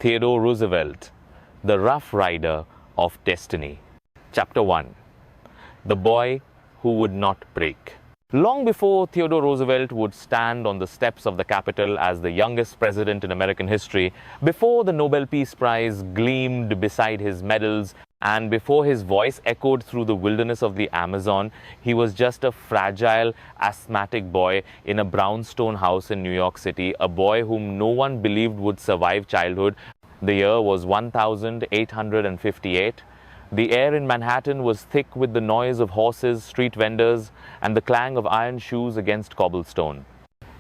Theodore Roosevelt, the Rough Rider of Destiny. Chapter 1. The Boy Who Would Not Break. Long before Theodore Roosevelt would stand on the steps of the Capitol as the youngest president in American history, before the Nobel Peace Prize gleamed beside his medals, and before his voice echoed through the wilderness of the Amazon, he was just a fragile, asthmatic boy in a brownstone house in New York City, a boy whom no one believed would survive childhood. The year was 1858. The air in Manhattan was thick with the noise of horses, street vendors, and the clang of iron shoes against cobblestone.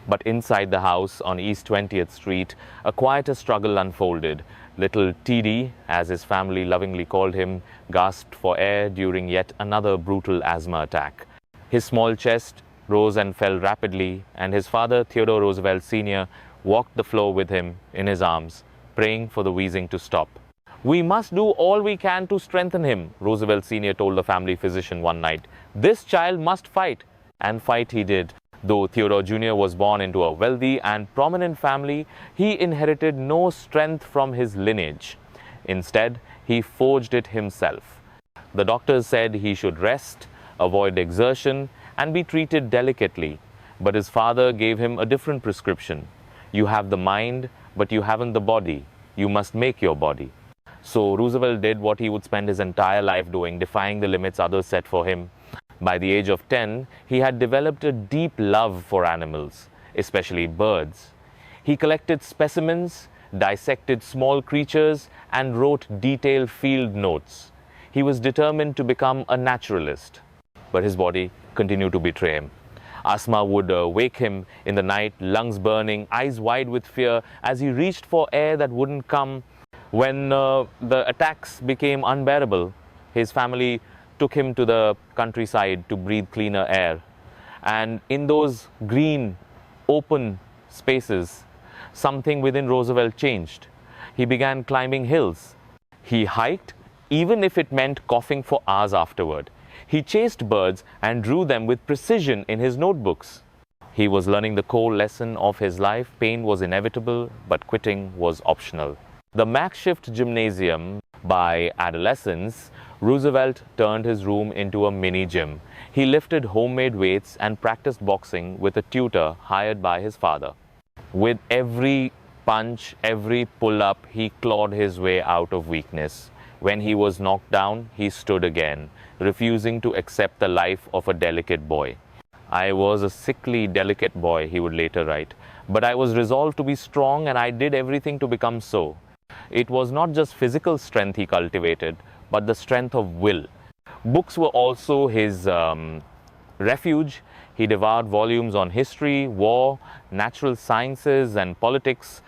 But inside the house on East 20th Street, a quieter struggle unfolded. Little TD, as his family lovingly called him, gasped for air during yet another brutal asthma attack. His small chest rose and fell rapidly, and his father, Theodore Roosevelt Sr., walked the floor with him in his arms, praying for the wheezing to stop. "We must do all we can to strengthen him," Roosevelt Sr. told the family physician one night. "This child must fight." And fight he did. Though Theodore Jr. was born into a wealthy and prominent family, he inherited no strength from his lineage. Instead, he forged it himself. The doctors said he should rest, avoid exertion, and be treated delicately. But his father gave him a different prescription. "You have the mind, but you haven't the body. You must make your body." So Roosevelt did what he would spend his entire life doing, defying the limits others set for him. By the age of 10, he had developed a deep love for animals, especially birds. He collected specimens, dissected small creatures, and wrote detailed field notes. He was determined to become a naturalist, but his body continued to betray him. Asthma would wake him in the night, lungs burning, eyes wide with fear, as he reached for air that wouldn't come. When the attacks became unbearable, his family took him to the countryside to breathe cleaner air. And in those green, open spaces, something within Roosevelt changed. He began climbing hills. He hiked, even if it meant coughing for hours afterward. He chased birds and drew them with precision in his notebooks. He was learning the core lesson of his life: pain was inevitable, but quitting was optional. The makeshift gymnasium. By adolescence, Roosevelt turned his room into a mini gym. He lifted homemade weights and practiced boxing with a tutor hired by his father. With every punch, every pull-up, he clawed his way out of weakness. When he was knocked down, he stood again, refusing to accept the life of a delicate boy. "I was a sickly, delicate boy," he would later write, "but I was resolved to be strong, and I did everything to become so." It was not just physical strength he cultivated, but the strength of will. Books were also his refuge. He devoured volumes on history, war, natural sciences, and politics.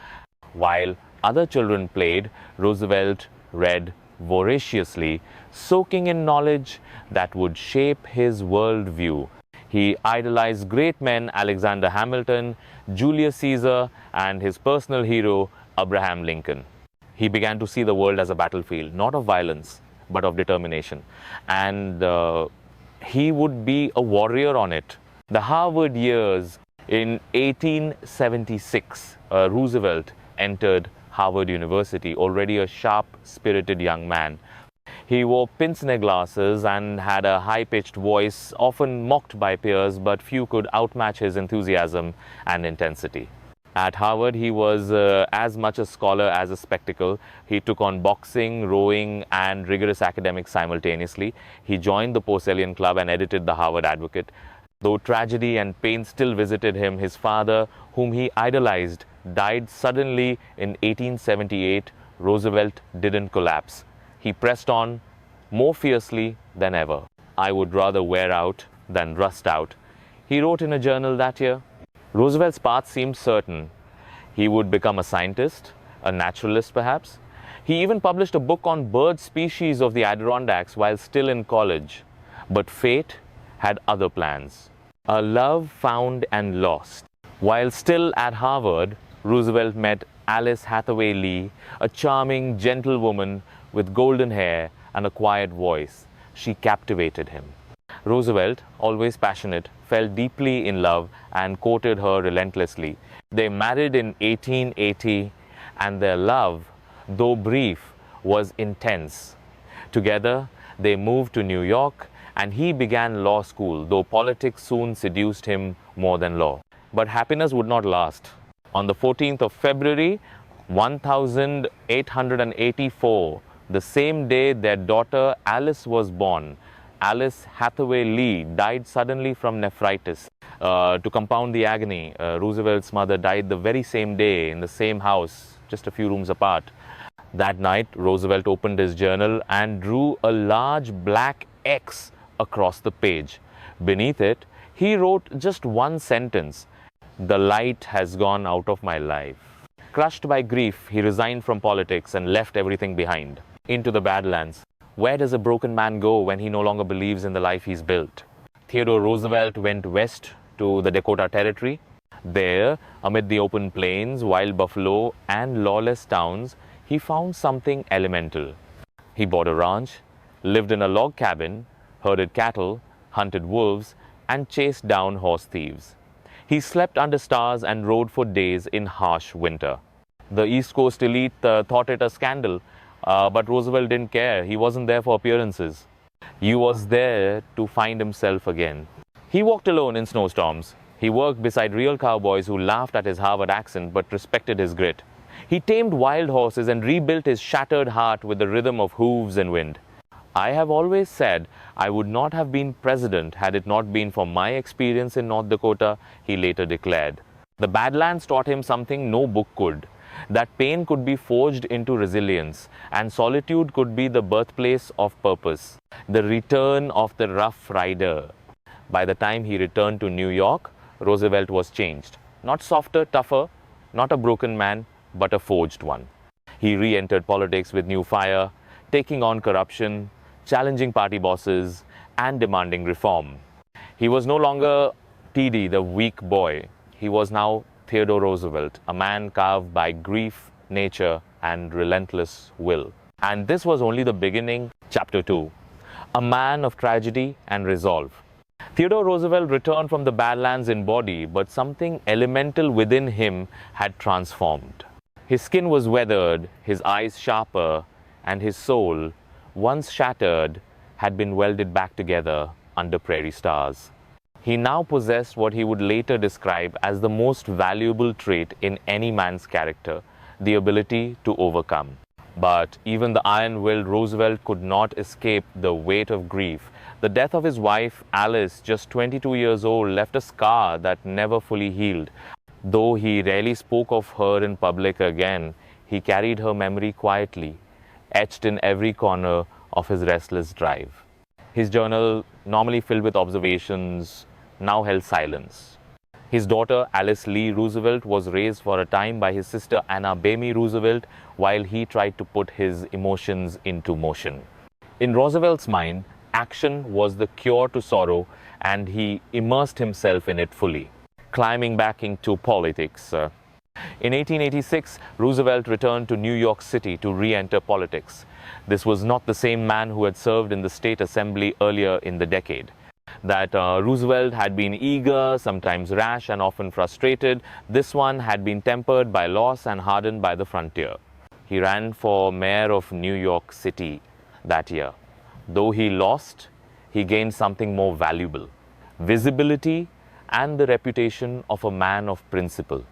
While other children played, Roosevelt read voraciously, soaking in knowledge that would shape his worldview. He idolized great men: Alexander Hamilton, Julius Caesar, and his personal hero, Abraham Lincoln. He began to see the world as a battlefield, not of violence, but of determination. And he would be a warrior on it. The Harvard years. In 1876, Roosevelt entered Harvard University, already a sharp-spirited young man. He wore pince-nez glasses and had a high-pitched voice, often mocked by peers, but few could outmatch his enthusiasm and intensity. At Harvard, he was as much a scholar as a spectacle. He took on boxing, rowing, and rigorous academics simultaneously. He joined the Porcellian Club and edited the Harvard Advocate. Though tragedy and pain still visited him, his father, whom he idolized, died suddenly in 1878. Roosevelt didn't collapse. He pressed on more fiercely than ever. "I would rather wear out than rust out," he wrote in a journal that year. Roosevelt's path seemed certain. He would become a scientist, a naturalist perhaps. He even published a book on bird species of the Adirondacks while still in college. But fate had other plans. A love found and lost. While still at Harvard, Roosevelt met Alice Hathaway Lee, a charming, gentle woman with golden hair and a quiet voice. She captivated him. Roosevelt, always passionate, fell deeply in love and courted her relentlessly. They married in 1880, and their love though brief, was intense. Together, they moved to New York and he began law school, though politics soon seduced him more than law. But happiness would not last. On the 14th of February, 1884, the same day their daughter Alice was born, Alice Hathaway Lee died suddenly from nephritis. To compound the agony, Roosevelt's mother died the very same day in the same house, just a few rooms apart. That night, Roosevelt opened his journal and drew a large black X across the page. Beneath it, he wrote just one sentence: "The light has gone out of my life." Crushed by grief, he resigned from politics and left everything behind. Into the Badlands. Where does a broken man go when he no longer believes in the life he's built? Theodore Roosevelt went west to the Dakota Territory. There, amid the open plains, wild buffalo, and lawless towns, he found something elemental. He bought a ranch, lived in a log cabin, herded cattle, hunted wolves, and chased down horse thieves. He slept under stars and rode for days in harsh winter. The East Coast elite thought it a scandal, but Roosevelt didn't care. He wasn't there for appearances. He was there to find himself again. He walked alone in snowstorms. He worked beside real cowboys who laughed at his Harvard accent but respected his grit. He tamed wild horses and rebuilt his shattered heart with the rhythm of hooves and wind. "I have always said I would not have been president had it not been for my experience in North Dakota," he later declared. The Badlands taught him something no book could, that pain could be forged into resilience, and solitude could be the birthplace of purpose, the return of the Rough Rider. By the time he returned to New York, Roosevelt was changed. Not softer, tougher, not a broken man, but a forged one. He re-entered politics with new fire, taking on corruption, challenging party bosses, and demanding reform. He was no longer TD, the weak boy. He was now Theodore Roosevelt, a man carved by grief, nature, and relentless will. And this was only the beginning. Chapter 2, a man of tragedy and resolve. Theodore Roosevelt returned from the Badlands in body, but something elemental within him had transformed. His skin was weathered, his eyes sharper, and his soul, once shattered, had been welded back together under prairie stars. He now possessed what he would later describe as the most valuable trait in any man's character, the ability to overcome. But even the iron-willed Roosevelt could not escape the weight of grief. The death of his wife, Alice, just 22 years old, left a scar that never fully healed. Though he rarely spoke of her in public again, he carried her memory quietly, etched in every corner of his restless drive. His journal, normally filled with observations, now held silence. His daughter, Alice Lee Roosevelt, was raised for a time by his sister Anna Bamey Roosevelt while he tried to put his emotions into motion. In Roosevelt's mind, action was the cure to sorrow, and he immersed himself in it fully. Climbing back into politics. In 1886, Roosevelt returned to New York City to re-enter politics. This was not the same man who had served in the state assembly earlier in the decade. That Roosevelt had been eager, sometimes rash, and often frustrated. This one had been tempered by loss and hardened by the frontier. He ran for mayor of New York City that year. Though he lost, he gained something more valuable: visibility and the reputation of a man of principle.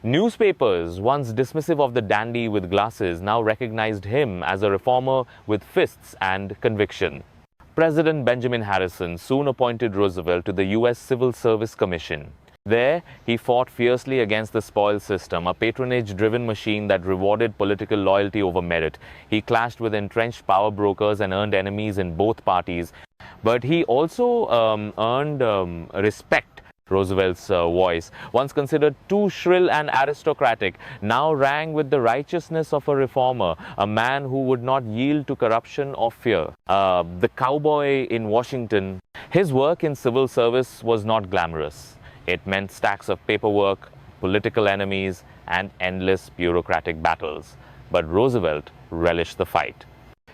Newspapers, once dismissive of the dandy with glasses, now recognized him as a reformer with fists and conviction. President Benjamin Harrison soon appointed Roosevelt to the U.S. Civil Service Commission. There, he fought fiercely against the spoils system, a patronage-driven machine that rewarded political loyalty over merit. He clashed with entrenched power brokers and earned enemies in both parties. But he also earned respect. Roosevelt's voice, once considered too shrill and aristocratic, now rang with the righteousness of a reformer, a man who would not yield to corruption or fear. The cowboy in Washington. His work in civil service was not glamorous. It meant stacks of paperwork, political enemies, and endless bureaucratic battles. But Roosevelt relished the fight.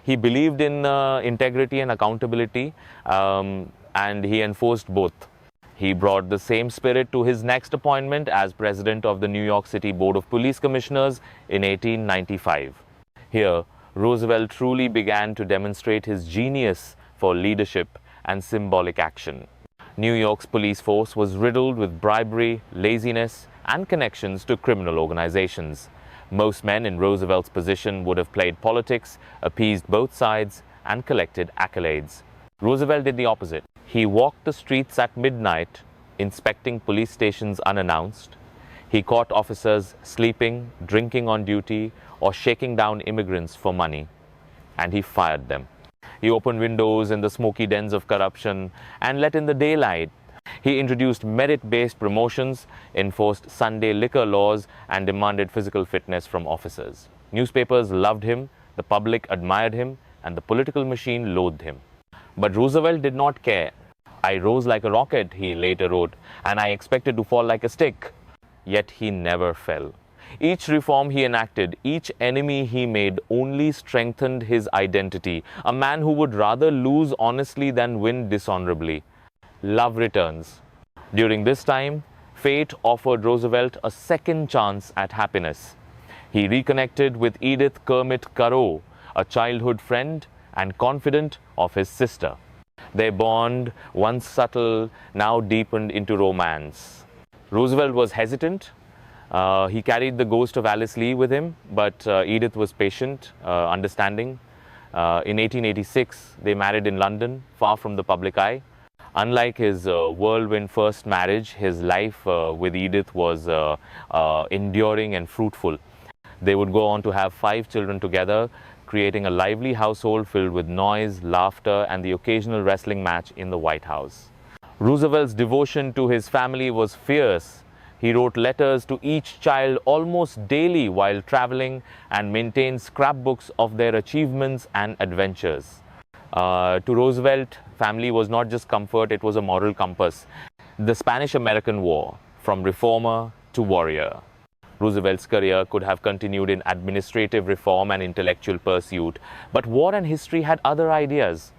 He believed in integrity and accountability, and he enforced both. He brought the same spirit to his next appointment as president of the New York City Board of Police Commissioners in 1895. Here, Roosevelt truly began to demonstrate his genius for leadership and symbolic action. New York's police force was riddled with bribery, laziness, and connections to criminal organizations. Most men in Roosevelt's position would have played politics, appeased both sides, and collected accolades. Roosevelt did the opposite. He walked the streets at midnight, inspecting police stations unannounced. He caught officers sleeping, drinking on duty, or shaking down immigrants for money, and he fired them. He opened windows in the smoky dens of corruption and let in the daylight. He introduced merit-based promotions, enforced Sunday liquor laws, and demanded physical fitness from officers. Newspapers loved him, the public admired him, and the political machine loathed him. But Roosevelt did not care. "I rose like a rocket," he later wrote, "and I expected to fall like a stick." Yet he never fell. Each reform he enacted, each enemy he made only strengthened his identity, a man who would rather lose honestly than win dishonorably. Love returns. During this time, fate offered Roosevelt a second chance at happiness. He reconnected with Edith Kermit Carew, a childhood friend and confidant of his sister. Their bond, once subtle, now deepened into romance. Roosevelt was hesitant. He carried the ghost of Alice Lee with him, but Edith was patient, understanding. In 1886, they married in London, far from the public eye. Unlike his whirlwind first marriage, his life with Edith was enduring and fruitful. They would go on to have 5 children together, creating a lively household filled with noise, laughter, and the occasional wrestling match in the White House. Roosevelt's devotion to his family was fierce. He wrote letters to each child almost daily while traveling and maintained scrapbooks of their achievements and adventures. To Roosevelt, family was not just comfort, it was a moral compass. The Spanish-American War, from reformer to warrior. Roosevelt's career could have continued in administrative reform and intellectual pursuit, but war and history had other ideas.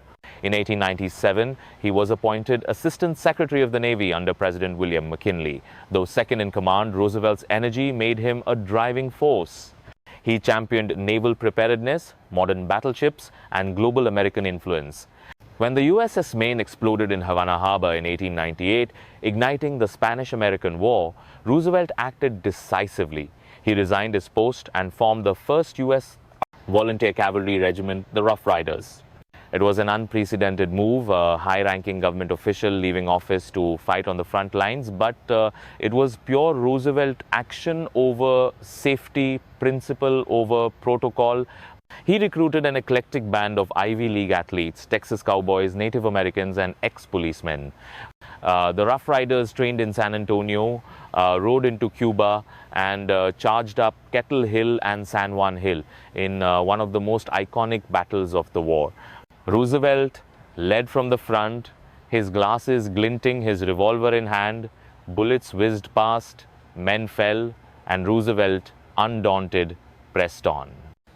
In 1897, he was appointed Assistant Secretary of the Navy under President William McKinley. Though second in command, Roosevelt's energy made him a driving force. He championed naval preparedness, modern battleships, and global American influence. When the USS Maine exploded in Havana Harbor in 1898, igniting the Spanish-American War, Roosevelt acted decisively. He resigned his post and formed the first U.S. Volunteer Cavalry Regiment, the Rough Riders. It was an unprecedented move, a high-ranking government official leaving office to fight on the front lines, but it was pure Roosevelt action over safety, principle over protocol. He recruited an eclectic band of Ivy League athletes, Texas cowboys, Native Americans, and ex-policemen. The Rough Riders trained in San Antonio, rode into Cuba, and charged up Kettle Hill and San Juan Hill in one of the most iconic battles of the war. Roosevelt led from the front, his glasses glinting, his revolver in hand. Bullets whizzed past, men fell, and Roosevelt, undaunted, pressed on.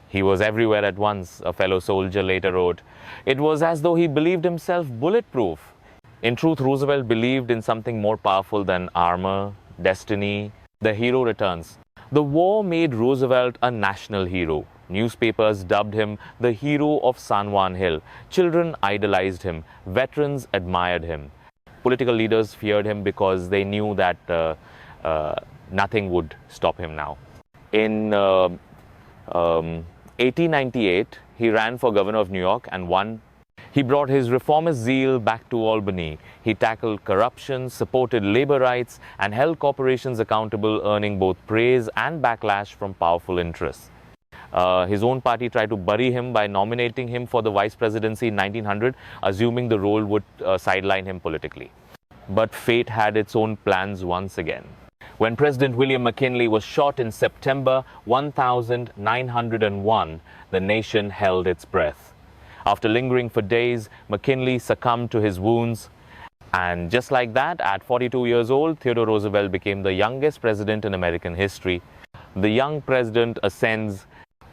"He was everywhere at once," a fellow soldier later wrote. It was as though he believed himself bulletproof. In truth, Roosevelt believed in something more powerful than armor, destiny. The hero returns. The war made Roosevelt a national hero. Newspapers dubbed him the hero of San Juan Hill. Children idolized him. Veterans admired him. Political leaders feared him because they knew that nothing would stop him now. In 1898, he ran for governor of New York and won. He brought his reformist zeal back to Albany. He tackled corruption, supported labor rights, and held corporations accountable, earning both praise and backlash from powerful interests. His own party tried to bury him by nominating him for the vice presidency in 1900, assuming the role would sideline him politically. But fate had its own plans once again. When President William McKinley was shot in September 1901, the nation held its breath. After lingering for days, McKinley succumbed to his wounds. And just like that, at 42 years old, Theodore Roosevelt became the youngest president in American history. The young president ascends.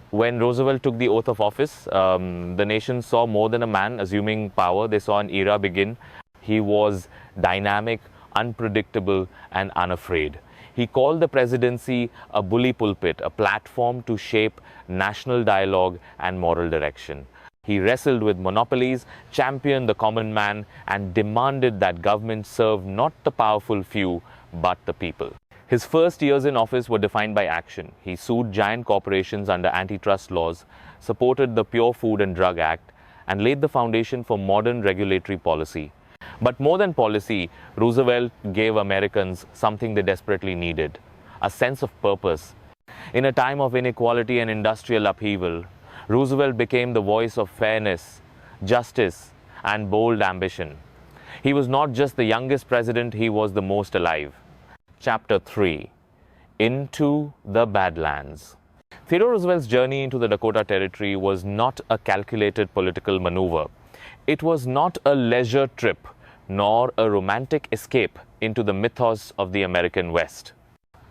When Roosevelt took the oath of office, the nation saw more than a man assuming power. They saw an era begin. He was dynamic, unpredictable, and unafraid. He called the presidency a bully pulpit, a platform to shape national dialogue and moral direction. He wrestled with monopolies, championed the common man, and demanded that government serve not the powerful few, but the people. His first years in office were defined by action. He sued giant corporations under antitrust laws, supported the Pure Food and Drug Act, and laid the foundation for modern regulatory policy. But more than policy, Roosevelt gave Americans something they desperately needed: a sense of purpose. In a time of inequality and industrial upheaval, Roosevelt became the voice of fairness, justice, and bold ambition. He was not just the youngest president, he was the most alive. Chapter 3: Into the Badlands. Theodore Roosevelt's journey into the Dakota Territory was not a calculated political maneuver. It was not a leisure trip, nor a romantic escape into the mythos of the American West.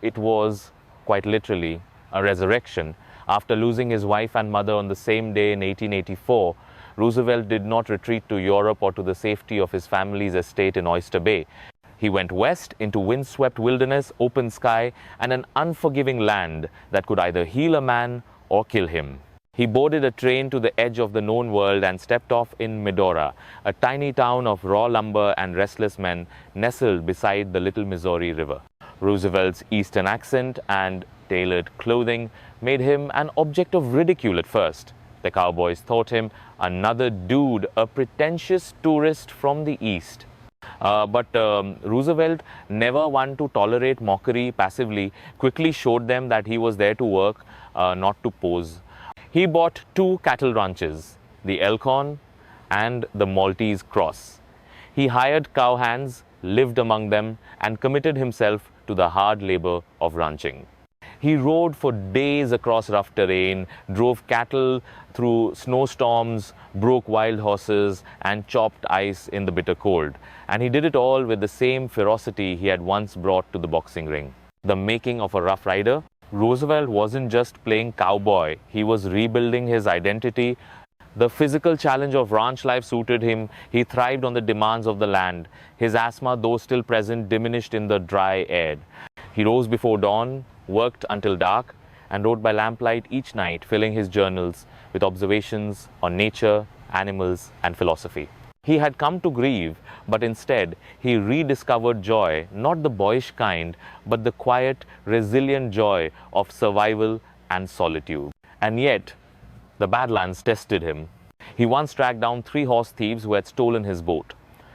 It was, quite literally, a resurrection. After losing his wife and mother on the same day in 1884, Roosevelt did not retreat to Europe or to the safety of his family's estate in Oyster Bay. He went west into windswept wilderness, open sky, and an unforgiving land that could either heal a man or kill him. He boarded a train to the edge of the known world and stepped off in Medora, a tiny town of raw lumber and restless men nestled beside the Little Missouri River. Roosevelt's Eastern accent and tailored clothing made him an object of ridicule at first. The cowboys thought him another dude, a pretentious tourist from the East. But Roosevelt, never one to tolerate mockery passively, quickly showed them that he was there to work, not to pose. He bought 2 cattle ranches, the Elkhorn and the Maltese Cross. He hired cowhands, lived among them, and committed himself to the hard labor of ranching. He rode for days across rough terrain, drove cattle through snowstorms, broke wild horses, and chopped ice in the bitter cold. And he did it all with the same ferocity he had once brought to the boxing ring. The making of a Rough Rider. Roosevelt wasn't just playing cowboy, he was rebuilding his identity. The physical challenge of ranch life suited him. He thrived on the demands of the land. His asthma, though still present, diminished in the dry air. He rose before dawn, worked until dark, and wrote by lamplight each night, filling his journals with observations on nature, animals, and philosophy. He had come to grieve, but instead he rediscovered joy, not the boyish kind, but the quiet, resilient joy of survival and solitude. And yet, the Badlands tested him. He once tracked down 3 horse thieves who had stolen his boat.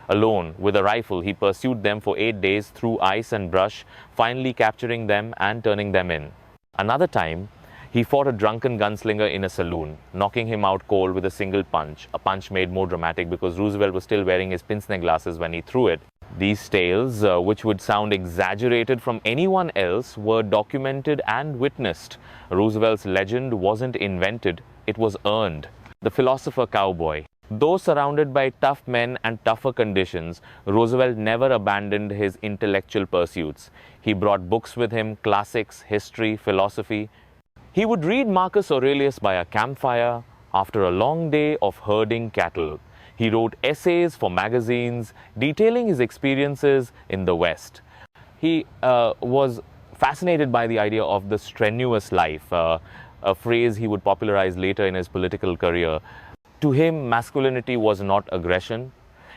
Alone, with a rifle, he pursued them for 8 days through ice and brush, finally capturing them and turning them in. Another time, he fought a drunken gunslinger in a saloon, knocking him out cold with a single punch, a punch made more dramatic because Roosevelt was still wearing his pince-nez glasses when he threw it. These tales, which would sound exaggerated from anyone else, were documented and witnessed. Roosevelt's legend wasn't invented, it was earned. The philosopher cowboy. Though surrounded by tough men and tougher conditions, Roosevelt never abandoned his intellectual pursuits. He brought books with him, classics, history, philosophy. He would read Marcus Aurelius by a campfire after a long day of herding cattle. He wrote essays for magazines detailing his experiences in the West. He was fascinated by the idea of the strenuous life, a phrase he would popularize later in his political career. To him, masculinity was not aggression.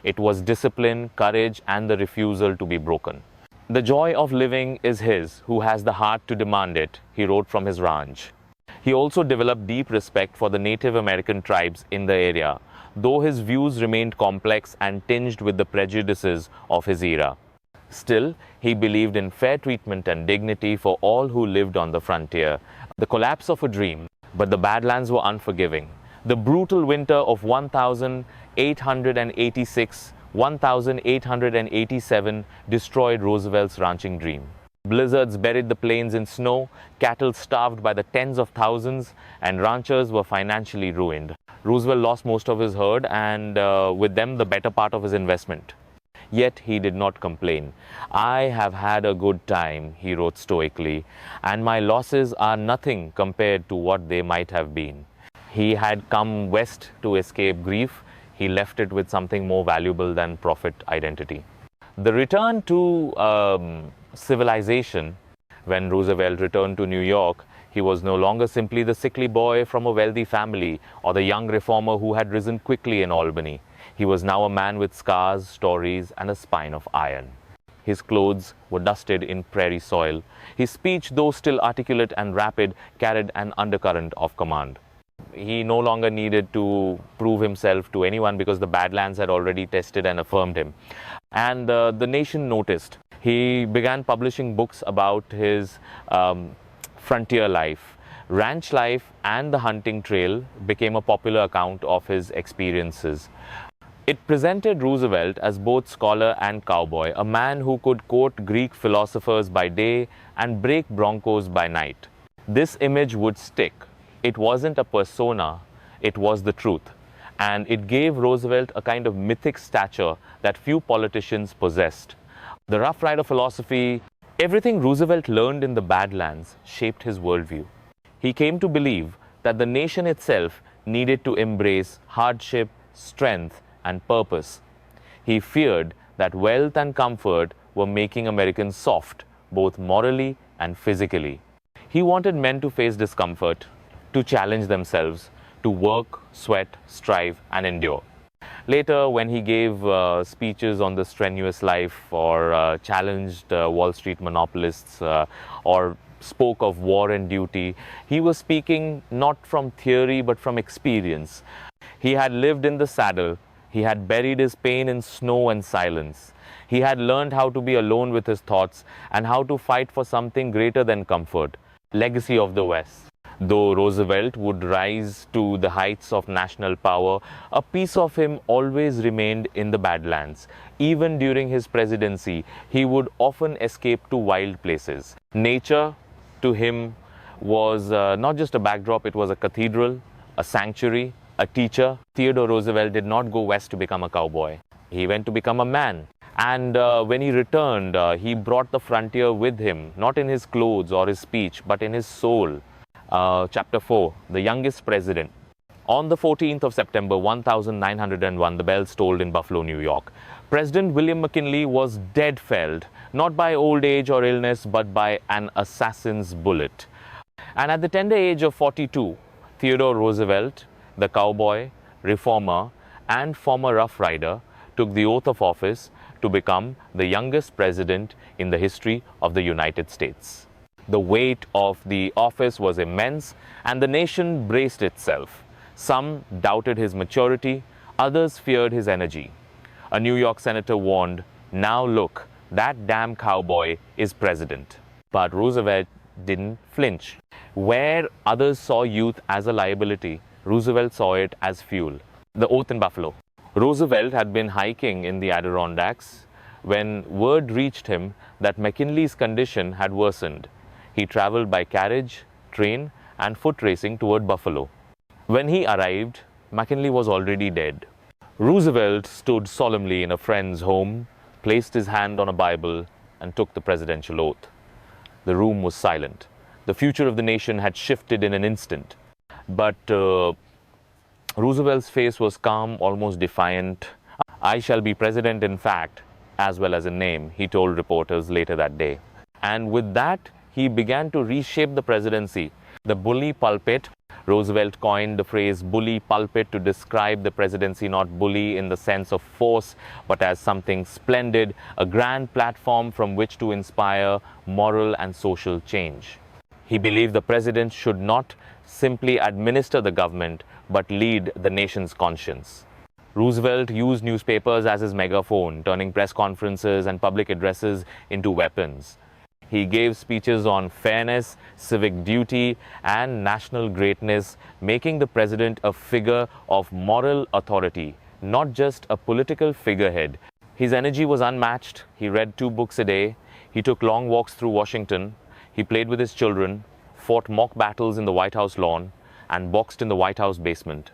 It was discipline, courage, and the refusal to be broken. The joy of living is his who has the heart to demand it, he wrote from his ranch. He also developed deep respect for the Native American tribes in the area, though his views remained complex and tinged with the prejudices of his era. Still, he believed in fair treatment and dignity for all who lived on the frontier. The collapse of a dream, but the Badlands were unforgiving. The brutal winter of 1886-1887 destroyed Roosevelt's ranching dream. Blizzards buried the plains in snow, cattle starved by the tens of thousands, and ranchers were financially ruined. Roosevelt lost most of his herd and with them the better part of his investment. Yet he did not complain. "I have had a good time," he wrote stoically, "and my losses are nothing compared to what they might have been." He had come west to escape grief. He left it with something more valuable than profit: identity. The return to civilization When Roosevelt returned to New York, he was no longer simply the sickly boy from a wealthy family or the young reformer who had risen quickly in Albany. He was now a man with scars, stories, and a spine of iron. His clothes were dusted in prairie soil. His speech, though still articulate and rapid, carried an undercurrent of command. He no longer needed to prove himself to anyone because the Badlands had already tested and affirmed him. And the nation noticed. He began publishing books about his frontier life. Ranch life and the hunting trail became a popular account of his experiences. It presented Roosevelt as both scholar and cowboy, a man who could quote Greek philosophers by day and break broncos by night. This image would stick. It wasn't a persona, it was the truth. And it gave Roosevelt a kind of mythic stature that few politicians possessed. The Rough Rider philosophy, everything Roosevelt learned in the Badlands shaped his worldview. He came to believe that the nation itself needed to embrace hardship, strength, and purpose. He feared that wealth and comfort were making Americans soft, both morally and physically. He wanted men to face discomfort, to challenge themselves, to work, sweat, strive, and endure. Later, when he gave speeches on the strenuous life or challenged Wall Street monopolists or spoke of war and duty, he was speaking not from theory but from experience. He had lived in the saddle. He had buried his pain in snow and silence. He had learned how to be alone with his thoughts and how to fight for something greater than comfort. Legacy of the West. Though Roosevelt would rise to the heights of national power, a piece of him always remained in the Badlands. Even during his presidency, he would often escape to wild places. Nature, to him, was not just a backdrop, it was a cathedral, a sanctuary, a teacher. Theodore Roosevelt did not go west to become a cowboy. He went to become a man. And when he returned, he brought the frontier with him, not in his clothes or his speech, but in his soul. Chapter 4, The Youngest President. On the 14th of September 1901, the bells tolled in Buffalo, New York. President William McKinley was dead felled, not by old age or illness, but by an assassin's bullet. And at the tender age of 42, Theodore Roosevelt, the cowboy, reformer, and former Rough Rider, took the oath of office to become the youngest president in the history of the United States. The weight of the office was immense, and the nation braced itself. Some doubted his maturity, others feared his energy. A New York senator warned, "Now look, that damn cowboy is president." But Roosevelt didn't flinch. Where others saw youth as a liability, Roosevelt saw it as fuel. The oath in Buffalo. Roosevelt had been hiking in the Adirondacks when word reached him that McKinley's condition had worsened. He traveled by carriage, train, and foot racing toward Buffalo. When he arrived, McKinley was already dead. Roosevelt stood solemnly in a friend's home, placed his hand on a Bible, and took the presidential oath. The room was silent. The future of the nation had shifted in an instant. But Roosevelt's face was calm, almost defiant. "I shall be president in fact, as well as in name," he told reporters later that day. And with that, he began to reshape the presidency. The bully pulpit. Roosevelt coined the phrase bully pulpit to describe the presidency, not bully in the sense of force, but as something splendid, a grand platform from which to inspire moral and social change. He believed the president should not simply administer the government, but lead the nation's conscience. Roosevelt used newspapers as his megaphone, turning press conferences and public addresses into weapons. He gave speeches on fairness, civic duty, and national greatness, making the president a figure of moral authority, not just a political figurehead. His energy was unmatched. He read 2 books a day. He took long walks through Washington. He played with his children, fought mock battles in the White House lawn, and boxed in the White House basement.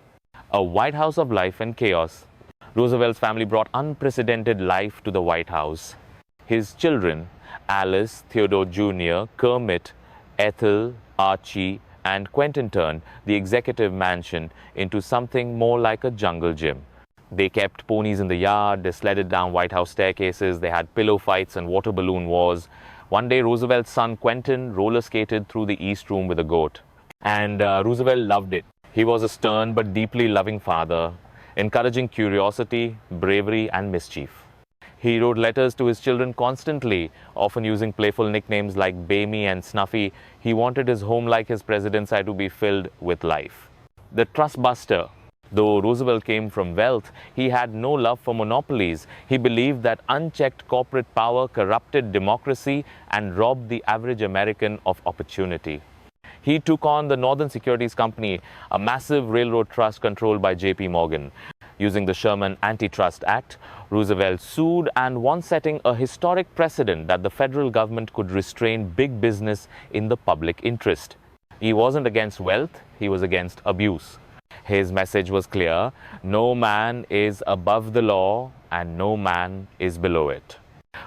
A White House of life and chaos. Roosevelt's family brought unprecedented life to the White House. His children, Alice, Theodore Jr., Kermit, Ethel, Archie, and Quentin, turned the executive mansion into something more like a jungle gym. They kept ponies in the yard, they sledded down White House staircases, they had pillow fights and water balloon wars. One day, Roosevelt's son Quentin roller skated through the East Room with a goat. And Roosevelt loved it. He was a stern but deeply loving father, encouraging curiosity, bravery, and mischief. He wrote letters to his children constantly, often using playful nicknames like Bamey and Snuffy. He wanted his home, like his presidency, to be filled with life. The trustbuster. Though Roosevelt came from wealth, he had no love for monopolies. He believed that unchecked corporate power corrupted democracy and robbed the average American of opportunity. He took on the Northern Securities Company, a massive railroad trust controlled by J.P. Morgan. Using the Sherman Antitrust Act, Roosevelt sued and won, setting a historic precedent that the federal government could restrain big business in the public interest. He wasn't against wealth, he was against abuse. His message was clear: no man is above the law and no man is below it.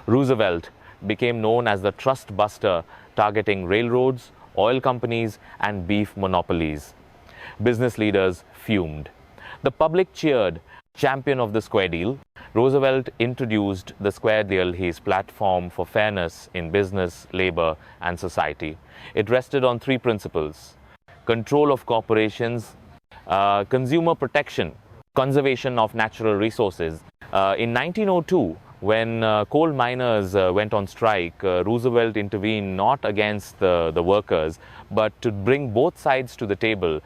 Roosevelt became known as the trust buster, targeting railroads, oil companies, and beef monopolies. Business leaders fumed. The public cheered. Champion of the square deal, Roosevelt introduced the square deal, his platform for fairness in business, labor, and society. It rested on three principles: control of corporations, consumer protection, conservation of natural resources. In 1902, when coal miners went on strike, Roosevelt intervened not against the workers, but to bring both sides to the table.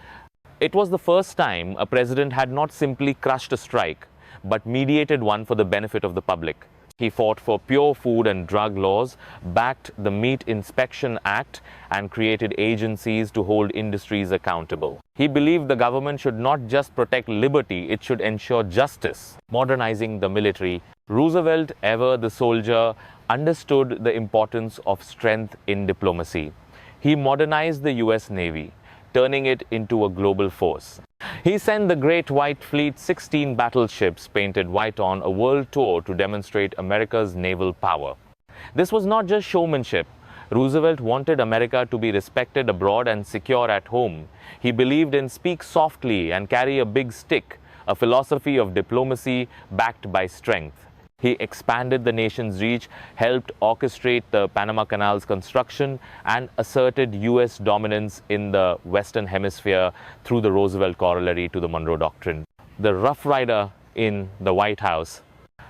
It was the first time a president had not simply crushed a strike, but mediated one for the benefit of the public. He fought for pure food and drug laws, backed the Meat Inspection Act, and created agencies to hold industries accountable. He believed the government should not just protect liberty, it should ensure justice. Modernizing the military, Roosevelt, ever the soldier, understood the importance of strength in diplomacy. He modernized the US Navy, turning it into a global force. He sent the Great White Fleet, 16 battleships painted white, on a world tour to demonstrate America's naval power. This was not just showmanship. Roosevelt wanted America to be respected abroad and secure at home. He believed in speak softly and carry a big stick, a philosophy of diplomacy backed by strength. He expanded the nation's reach, helped orchestrate the Panama Canal's construction, and asserted U.S. dominance in the Western Hemisphere through the Roosevelt Corollary to the Monroe Doctrine. The Rough Rider in the White House.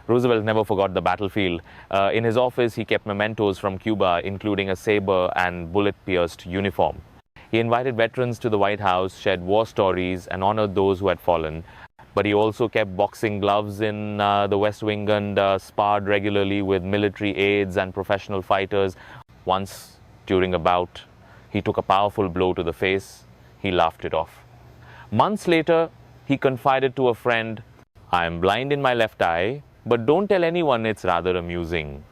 Roosevelt never forgot the battlefield. In his office, he kept mementos from Cuba, including a saber and bullet-pierced uniform. He invited veterans to the White House, shared war stories, and honored those who had fallen. But he also kept boxing gloves in the West Wing and sparred regularly with military aides and professional fighters. Once, during a bout, he took a powerful blow to the face. He laughed it off. Months later, he confided to a friend, "I am blind in my left eye, but don't tell anyone, it's rather amusing."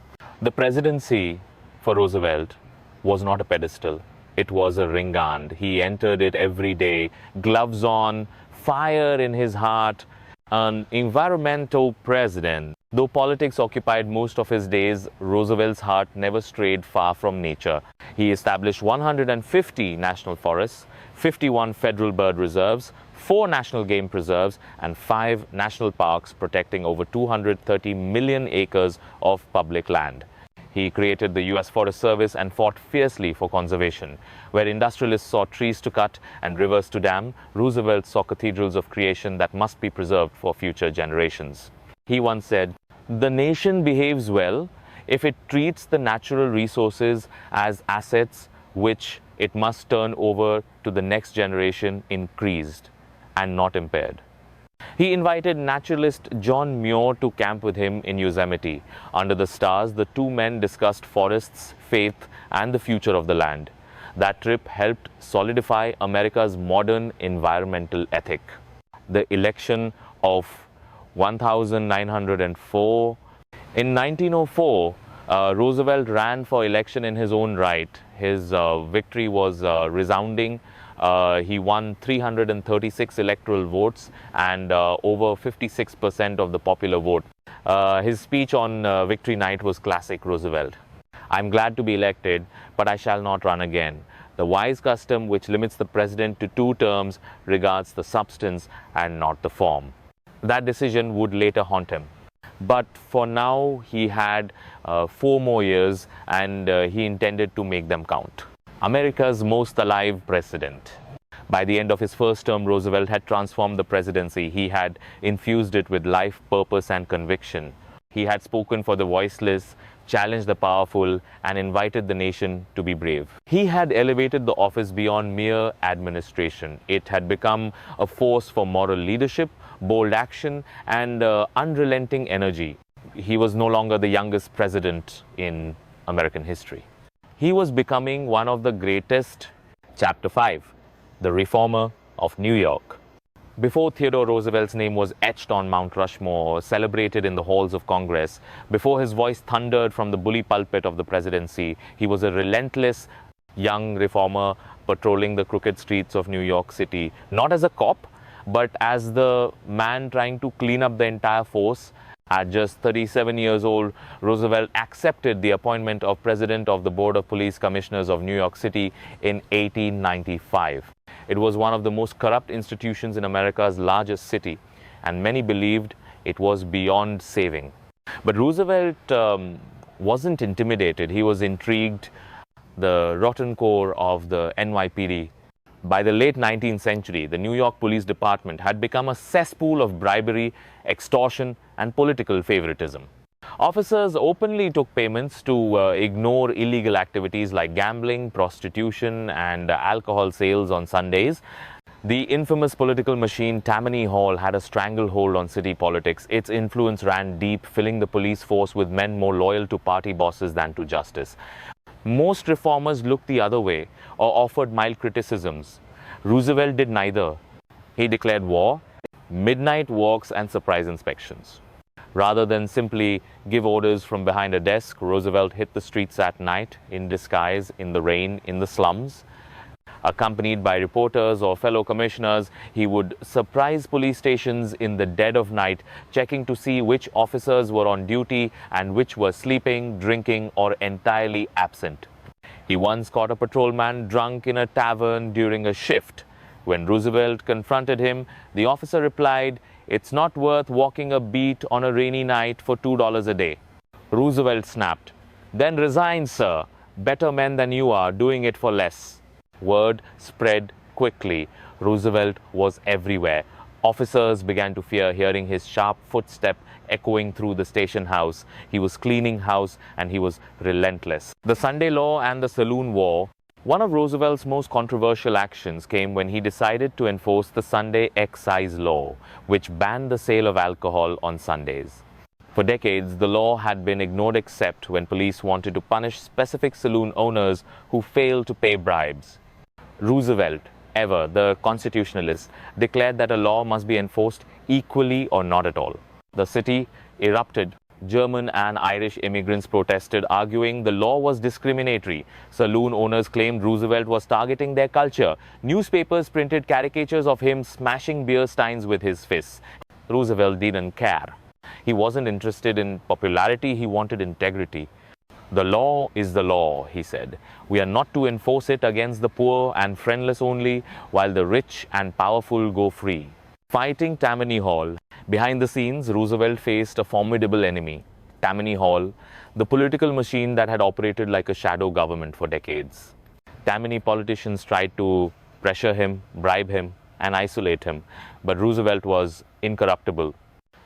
The presidency for Roosevelt was not a pedestal. It was a ringand. He entered it every day, gloves on, fire in his heart, an environmental president. Though politics occupied most of his days, Roosevelt's heart never strayed far from nature. He established 150 national forests, 51 federal bird reserves, 4 national game preserves, and 5 national parks, protecting over 230 million acres of public land. He created the U.S. Forest Service and fought fiercely for conservation. Where industrialists saw trees to cut and rivers to dam, Roosevelt saw cathedrals of creation that must be preserved for future generations. He once said, "The nation behaves well if it treats the natural resources as assets which it must turn over to the next generation increased and not impaired." He invited naturalist John Muir to camp with him in Yosemite. Under the stars, the two men discussed forests, faith, and the future of the land. That trip helped solidify America's modern environmental ethic. The election of 1904. In 1904, Roosevelt ran for election in his own right. His victory was resounding. He won 336 electoral votes and over 56% of the popular vote. His speech on victory night was classic Roosevelt. "I'm glad to be elected, but I shall not run again. The wise custom which limits the president to 2 terms regards the substance and not the form." That decision would later haunt him. But for now, he had 4 more years, and he intended to make them count. America's most alive president. By the end of his first term, Roosevelt had transformed the presidency. He had infused it with life, purpose, and conviction. He had spoken for the voiceless, challenged the powerful, and invited the nation to be brave. He had elevated the office beyond mere administration. It had become a force for moral leadership, bold action, and unrelenting energy. He was no longer the youngest president in American history. He was becoming one of the greatest. Chapter 5, the reformer of New York. Before Theodore Roosevelt's name was etched on Mount Rushmore, celebrated in the halls of Congress, before his voice thundered from the bully pulpit of the presidency, he was a relentless young reformer patrolling the crooked streets of New York City, not as a cop, but as the man trying to clean up the entire force. At just 37 years old, Roosevelt accepted the appointment of President of the Board of Police Commissioners of New York City in 1895. It was one of the most corrupt institutions in America's largest city, and many believed it was beyond saving. But Roosevelt wasn't intimidated. He was intrigued. The rotten core of the NYPD. By the late 19th century, the New York Police Department had become a cesspool of bribery, extortion, and political favoritism. Officers openly took payments to ignore illegal activities like gambling, prostitution, and alcohol sales on Sundays. The infamous political machine Tammany Hall had a stranglehold on city politics. Its influence ran deep, filling the police force with men more loyal to party bosses than to justice. Most reformers looked the other way or offered mild criticisms. Roosevelt did neither. He declared war, midnight walks, and surprise inspections. Rather than simply give orders from behind a desk, Roosevelt hit the streets at night, in disguise, in the rain, in the slums. Accompanied by reporters or fellow commissioners, he would surprise police stations in the dead of night, checking to see which officers were on duty and which were sleeping, drinking, or entirely absent. He once caught a patrolman drunk in a tavern during a shift. When Roosevelt confronted him, the officer replied, "It's not worth walking a beat on a rainy night for $2 a day." Roosevelt snapped, "Then resign, sir. Better men than you are doing it for less." Word spread quickly. Roosevelt was everywhere. Officers began to fear hearing his sharp footstep echoing through the station house. He was cleaning house, and he was relentless. The Sunday Law and the Saloon War. One of Roosevelt's most controversial actions came when he decided to enforce the Sunday Excise Law, which banned the sale of alcohol on Sundays. For decades, the law had been ignored except when police wanted to punish specific saloon owners who failed to pay bribes. Roosevelt, ever the constitutionalist, declared that a law must be enforced equally or not at all. The city erupted. German and Irish immigrants protested, arguing the law was discriminatory. Saloon owners claimed Roosevelt was targeting their culture. Newspapers printed caricatures of him smashing beer steins with his fists. Roosevelt didn't care. He wasn't interested in popularity, he wanted integrity. "The law is the law," he said. "We are not to enforce it against the poor and friendless only, while the rich and powerful go free." Fighting Tammany Hall. Behind the scenes, Roosevelt faced a formidable enemy. Tammany Hall, the political machine that had operated like a shadow government for decades. Tammany politicians tried to pressure him, bribe him, and isolate him, but Roosevelt was incorruptible.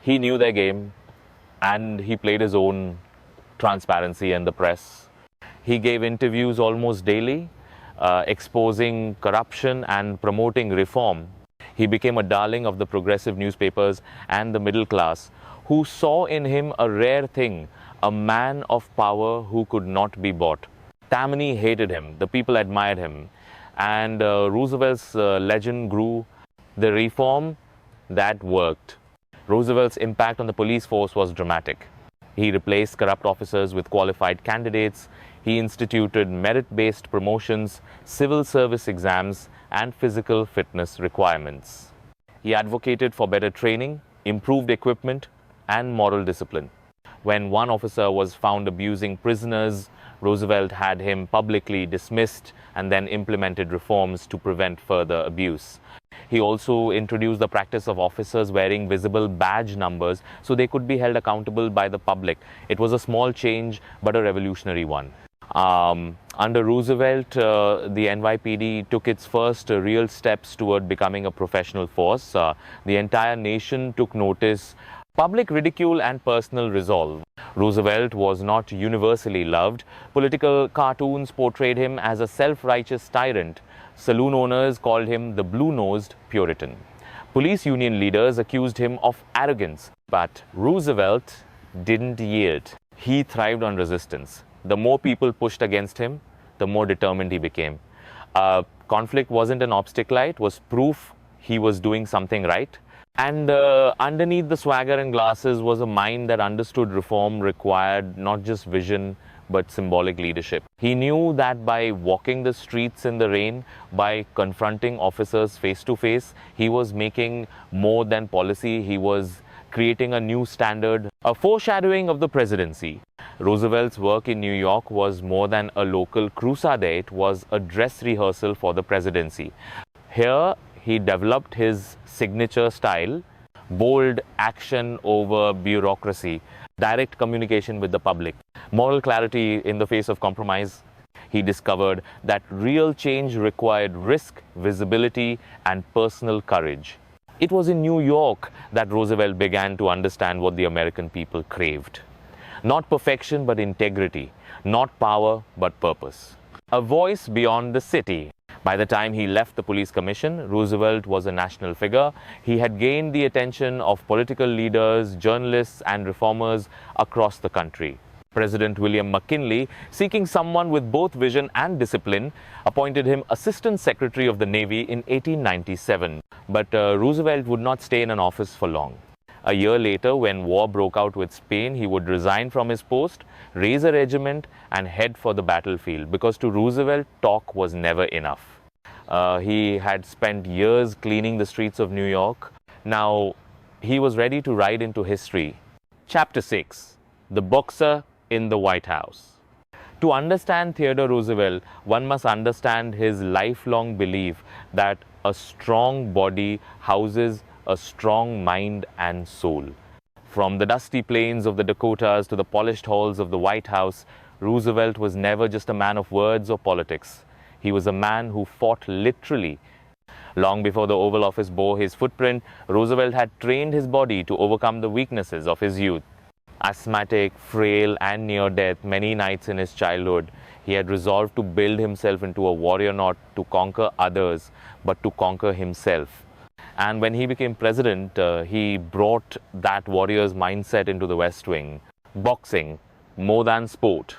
He knew their game, and he played his own transparency in the press. He gave interviews almost daily, exposing corruption and promoting reform. He became a darling of the progressive newspapers and the middle class, who saw in him a rare thing, a man of power who could not be bought. Tammany hated him, the people admired him, and Roosevelt's legend grew. The reform that worked. Roosevelt's impact on the police force was dramatic. He replaced corrupt officers with qualified candidates. He instituted merit-based promotions, civil service exams, and physical fitness requirements. He advocated for better training, improved equipment, and moral discipline. When one officer was found abusing prisoners, Roosevelt had him publicly dismissed and then implemented reforms to prevent further abuse. He also introduced the practice of officers wearing visible badge numbers so they could be held accountable by the public. It was a small change, but a revolutionary one. Under Roosevelt, the NYPD took its first real steps toward becoming a professional force. The entire nation took notice. Public ridicule and personal resolve. Roosevelt was not universally loved. Political cartoons portrayed him as a self-righteous tyrant. Saloon owners called him the blue-nosed Puritan. Police union leaders accused him of arrogance. But Roosevelt didn't yield. He thrived on resistance. The more people pushed against him, the more determined he became. Conflict wasn't an obstacle, it was proof he was doing something right. And underneath the swagger and glasses was a mind that understood reform required not just vision, but symbolic leadership. He knew that by walking the streets in the rain, by confronting officers face to face, he was making more than policy. He was creating a new standard, a foreshadowing of the presidency. Roosevelt's work in New York was more than a local crusade. It was a dress rehearsal for the presidency. Here, he developed his signature style: bold action over bureaucracy, direct communication with the public, moral clarity in the face of compromise. He discovered that real change required risk, visibility, and personal courage. It was in New York that Roosevelt began to understand what the American people craved. Not perfection, but integrity. Not power, but purpose. A voice beyond the city. By the time he left the police commission, Roosevelt was a national figure. He had gained the attention of political leaders, journalists, and reformers across the country. President William McKinley, seeking someone with both vision and discipline, appointed him Assistant Secretary of the Navy in 1897. But Roosevelt would not stay in an office for long. A year later, when war broke out with Spain, he would resign from his post, raise a regiment, and head for the battlefield, because to Roosevelt, talk was never enough. He had spent years cleaning the streets of New York. Now, he was ready to ride into history. Chapter 6: The Boxer in the White House. To understand Theodore Roosevelt, one must understand his lifelong belief that a strong body houses a strong mind and soul. From the dusty plains of the Dakotas to the polished halls of the White House, Roosevelt was never just a man of words or politics. He was a man who fought literally. Long before the Oval Office bore his footprint, Roosevelt had trained his body to overcome the weaknesses of his youth. Asthmatic, frail, and near death many nights in his childhood, he had resolved to build himself into a warrior, not to conquer others, but to conquer himself. And when he became president, he brought that warrior's mindset into the West Wing. Boxing, more than sport.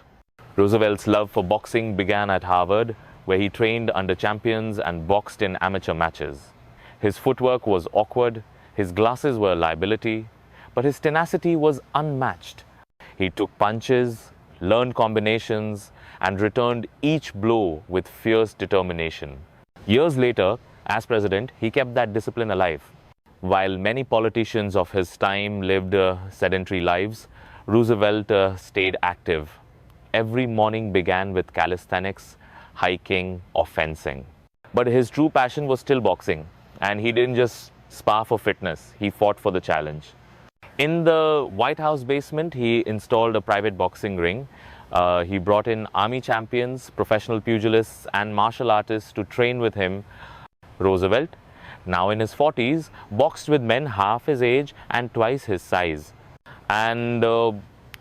Roosevelt's love for boxing began at Harvard, where he trained under champions and boxed in amateur matches. His footwork was awkward, his glasses were a liability, but his tenacity was unmatched. He took punches, learned combinations, and returned each blow with fierce determination. Years later, as president, he kept that discipline alive. While many politicians of his time lived sedentary lives, Roosevelt stayed active. Every morning began with calisthenics, hiking, or fencing. But his true passion was still boxing, and he didn't just spar for fitness, he fought for the challenge. In the White House basement, he installed a private boxing ring. He brought in army champions, professional pugilists, and martial artists to train with him. Roosevelt, now in his 40s, boxed with men half his age and twice his size. And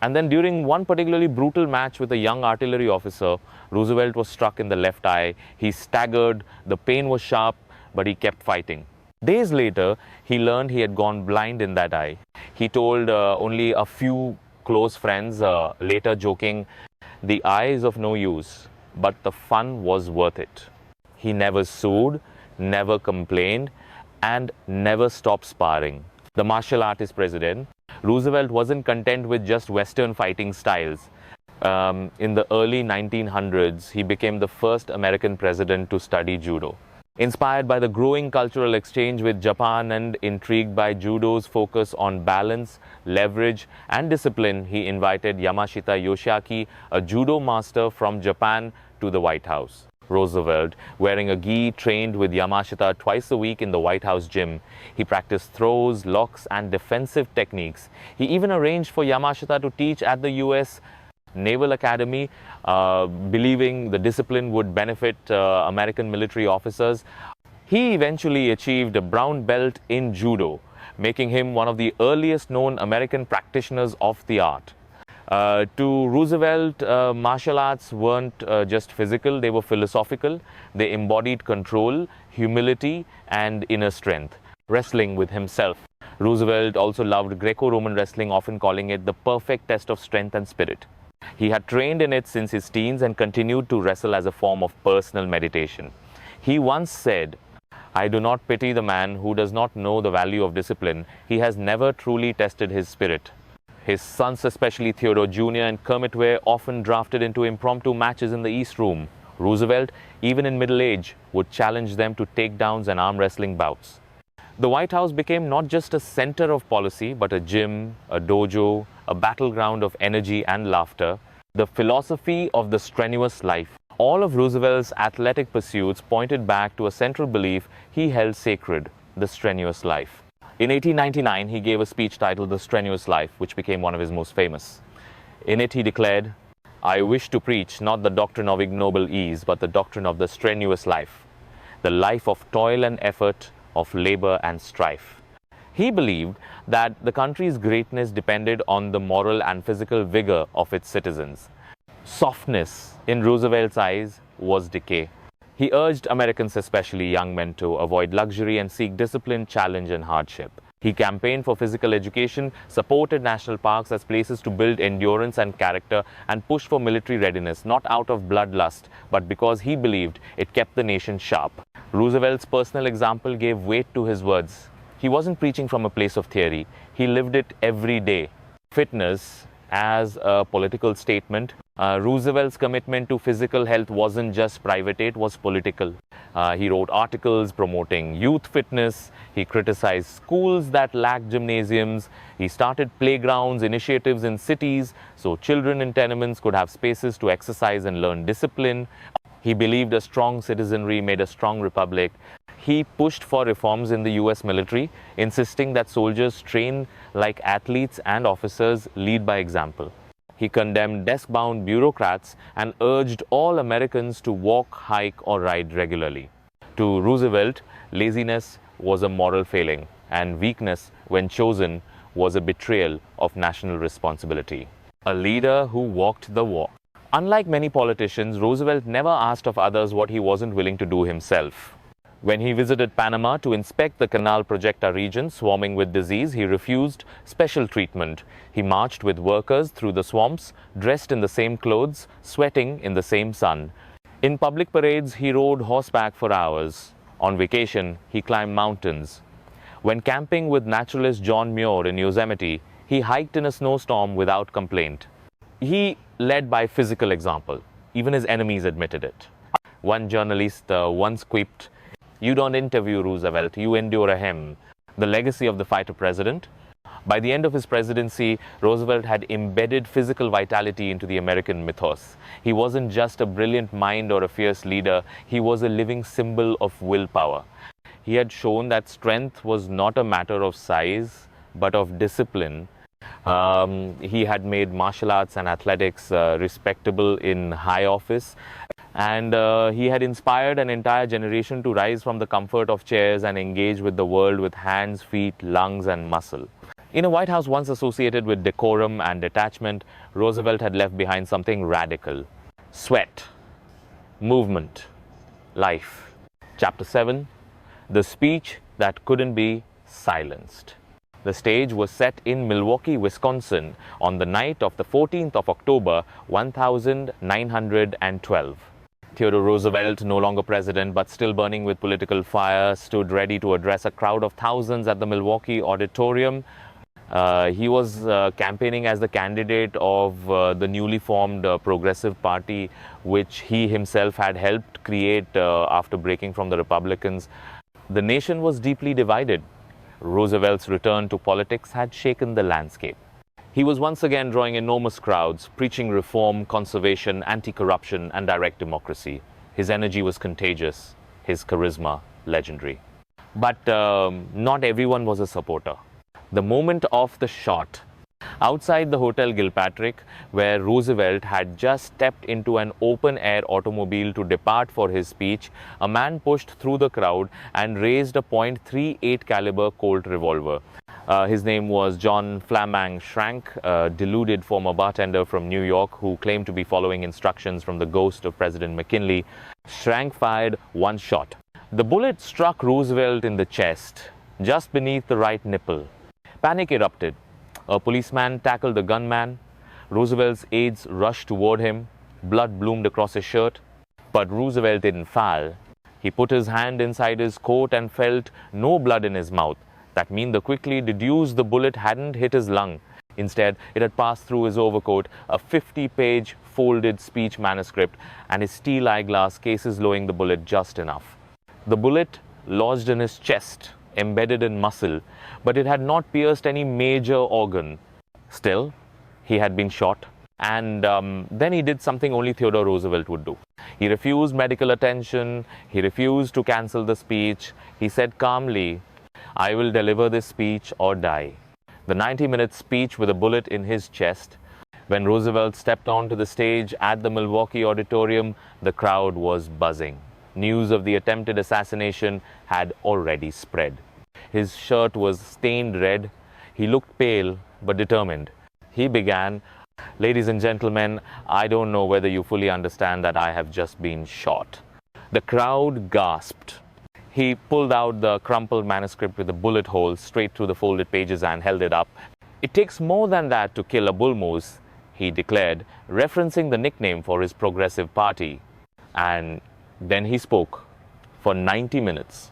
then during one particularly brutal match with a young artillery officer, Roosevelt was struck in the left eye. He staggered, the pain was sharp, but he kept fighting. Days later, he learned he had gone blind in that eye. He told only a few close friends, later joking, "The eye is of no use, but the fun was worth it." He never sued, never complained, and never stopped sparring. The martial artist president, Roosevelt wasn't content with just Western fighting styles. In the early 1900s, he became the first American president to study judo. Inspired by the growing cultural exchange with Japan and intrigued by judo's focus on balance, leverage, and discipline, he invited Yamashita Yoshiaki, a judo master from Japan, to the White House. Roosevelt, wearing a gi, trained with Yamashita twice a week in the White House gym. He practiced throws, locks, and defensive techniques. He even arranged for Yamashita to teach at the U.S. Naval Academy, believing the discipline would benefit American military officers. He eventually achieved a brown belt in judo, making him one of the earliest known American practitioners of the art. To Roosevelt, martial arts weren't just physical, they were philosophical. They embodied control, humility, and inner strength. Wrestling with himself. Roosevelt also loved Greco-Roman wrestling, often calling it the perfect test of strength and spirit. He had trained in it since his teens and continued to wrestle as a form of personal meditation. He once said, "I do not pity the man who does not know the value of discipline. He has never truly tested his spirit." His sons, especially Theodore Jr. and Kermit, were often drafted into impromptu matches in the East Room. Roosevelt, even in middle age, would challenge them to takedowns and arm wrestling bouts. The White House became not just a center of policy, but a gym, a dojo, a battleground of energy and laughter. The philosophy of the strenuous life. All of Roosevelt's athletic pursuits pointed back to a central belief he held sacred, the strenuous life. In 1899, he gave a speech titled The Strenuous Life, which became one of his most famous. In it, he declared, "I wish to preach not the doctrine of ignoble ease, but the doctrine of the strenuous life, the life of toil and effort, of labor and strife." He believed that the country's greatness depended on the moral and physical vigor of its citizens. Softness, in Roosevelt's eyes, was decay. He urged Americans, especially young men, to avoid luxury and seek discipline, challenge, and hardship. He campaigned for physical education, supported national parks as places to build endurance and character, and pushed for military readiness, not out of bloodlust, but because he believed it kept the nation sharp. Roosevelt's personal example gave weight to his words. He wasn't preaching from a place of theory. He lived it every day. Fitness as a political statement. Roosevelt's commitment to physical health wasn't just private, it was political. He wrote articles promoting youth fitness. He criticized schools that lacked gymnasiums. He started playgrounds, initiatives in cities so children in tenements could have spaces to exercise and learn discipline. He believed a strong citizenry made a strong republic. He pushed for reforms in the US military, insisting that soldiers train like athletes and officers lead by example. He condemned desk-bound bureaucrats and urged all Americans to walk, hike, or ride regularly. To Roosevelt, laziness was a moral failing, and weakness, when chosen, was a betrayal of national responsibility. A leader who walked the walk. Unlike many politicians, Roosevelt never asked of others what he wasn't willing to do himself. When he visited Panama to inspect the Canal Projecta region swarming with disease, he refused special treatment. He marched with workers through the swamps, dressed in the same clothes, sweating in the same sun. In public parades, he rode horseback for hours. On vacation, he climbed mountains. When camping with naturalist John Muir in Yosemite, he hiked in a snowstorm without complaint. He led by physical example. Even his enemies admitted it. One journalist once quipped, "You don't interview Roosevelt, you endure him." The legacy of the fighter president. By the end of his presidency, Roosevelt had embedded physical vitality into the American mythos. He wasn't just a brilliant mind or a fierce leader, he was a living symbol of willpower. He had shown that strength was not a matter of size, but of discipline. He had made martial arts and athletics respectable in high office. And he had inspired an entire generation to rise from the comfort of chairs and engage with the world with hands, feet, lungs, and muscle. In a White House once associated with decorum and detachment, Roosevelt had left behind something radical. Sweat, movement, life. Chapter 7, The Speech That Couldn't Be Silenced. The stage was set in Milwaukee, Wisconsin, on the night of the 14th of October, 1912. Theodore Roosevelt, no longer president but still burning with political fire, stood ready to address a crowd of thousands at the Milwaukee auditorium. He was campaigning as the candidate of the newly formed Progressive Party, which he himself had helped create after breaking from the Republicans. The nation was deeply divided. Roosevelt's return to politics had shaken the landscape. He was once again drawing enormous crowds, preaching reform, conservation, anti-corruption, and direct democracy. His energy was contagious, his charisma legendary. But not everyone was a supporter. The moment of the shot, outside the Hotel Gilpatrick, where Roosevelt had just stepped into an open-air automobile to depart for his speech, a man pushed through the crowd and raised a .38 caliber Colt revolver. His name was John Flamang Schrank, a deluded former bartender from New York who claimed to be following instructions from the ghost of President McKinley. Schrank fired one shot. The bullet struck Roosevelt in the chest, just beneath the right nipple. Panic erupted. A policeman tackled the gunman. Roosevelt's aides rushed toward him. Blood bloomed across his shirt. But Roosevelt didn't fall. He put his hand inside his coat and felt no blood in his mouth. That means the quickly deduced the bullet hadn't hit his lung. Instead, it had passed through his overcoat, a 50-page folded speech manuscript, and his steel eyeglass cases lowering the bullet just enough. The bullet lodged in his chest, embedded in muscle, but it had not pierced any major organ. Still, he had been shot. And then he did something only Theodore Roosevelt would do. He refused medical attention. He refused to cancel the speech. He said calmly, "I will deliver this speech or die." The 90-minute speech with a bullet in his chest. When Roosevelt stepped onto the stage at the Milwaukee Auditorium, the crowd was buzzing. News of the attempted assassination had already spread. His shirt was stained red. He looked pale but determined. He began, "Ladies and gentlemen, I don't know whether you fully understand that I have just been shot." The crowd gasped. He pulled out the crumpled manuscript with a bullet hole straight through the folded pages and held it up. "It takes more than that to kill a bull moose," he declared, referencing the nickname for his progressive party. And then he spoke for 90 minutes.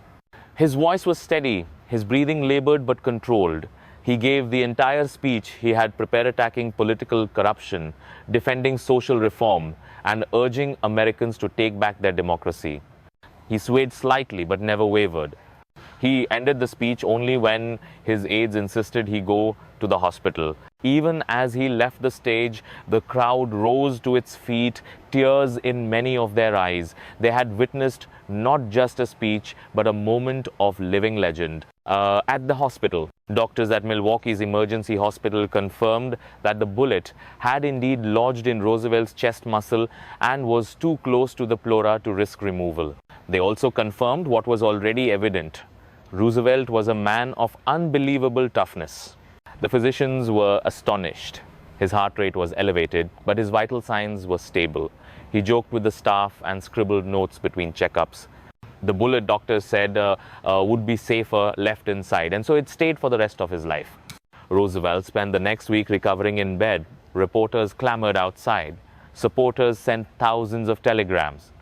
His voice was steady, his breathing labored but controlled. He gave the entire speech he had prepared attacking political corruption, defending social reform, and urging Americans to take back their democracy. He swayed slightly but never wavered. He ended the speech only when his aides insisted he go to the hospital. Even as he left the stage, the crowd rose to its feet, tears in many of their eyes. They had witnessed not just a speech, but a moment of living legend. At the hospital, doctors at Milwaukee's emergency hospital confirmed that the bullet had indeed lodged in Roosevelt's chest muscle and was too close to the pleura to risk removal. They also confirmed what was already evident. Roosevelt was a man of unbelievable toughness. The physicians were astonished. His heart rate was elevated, but his vital signs were stable. He joked with the staff and scribbled notes between checkups. The bullet, doctors said, would be safer left inside, and so it stayed for the rest of his life. Roosevelt spent the next week recovering in bed. Reporters clamored outside. Supporters sent thousands of telegrams.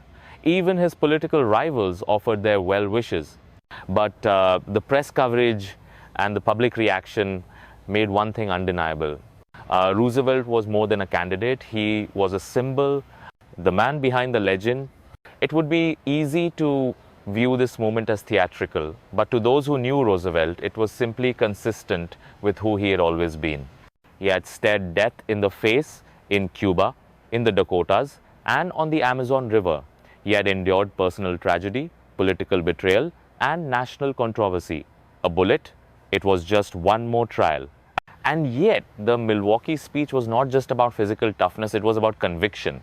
Even his political rivals offered their well wishes. But the press coverage and the public reaction made one thing undeniable. Roosevelt was more than a candidate. He was a symbol, the man behind the legend. It would be easy to view this moment as theatrical, but to those who knew Roosevelt, it was simply consistent with who he had always been. He had stared death in the face in Cuba, in the Dakotas, and on the Amazon River. He had endured personal tragedy, political betrayal, and national controversy. A bullet, it was just one more trial. And yet, the Milwaukee speech was not just about physical toughness, it was about conviction.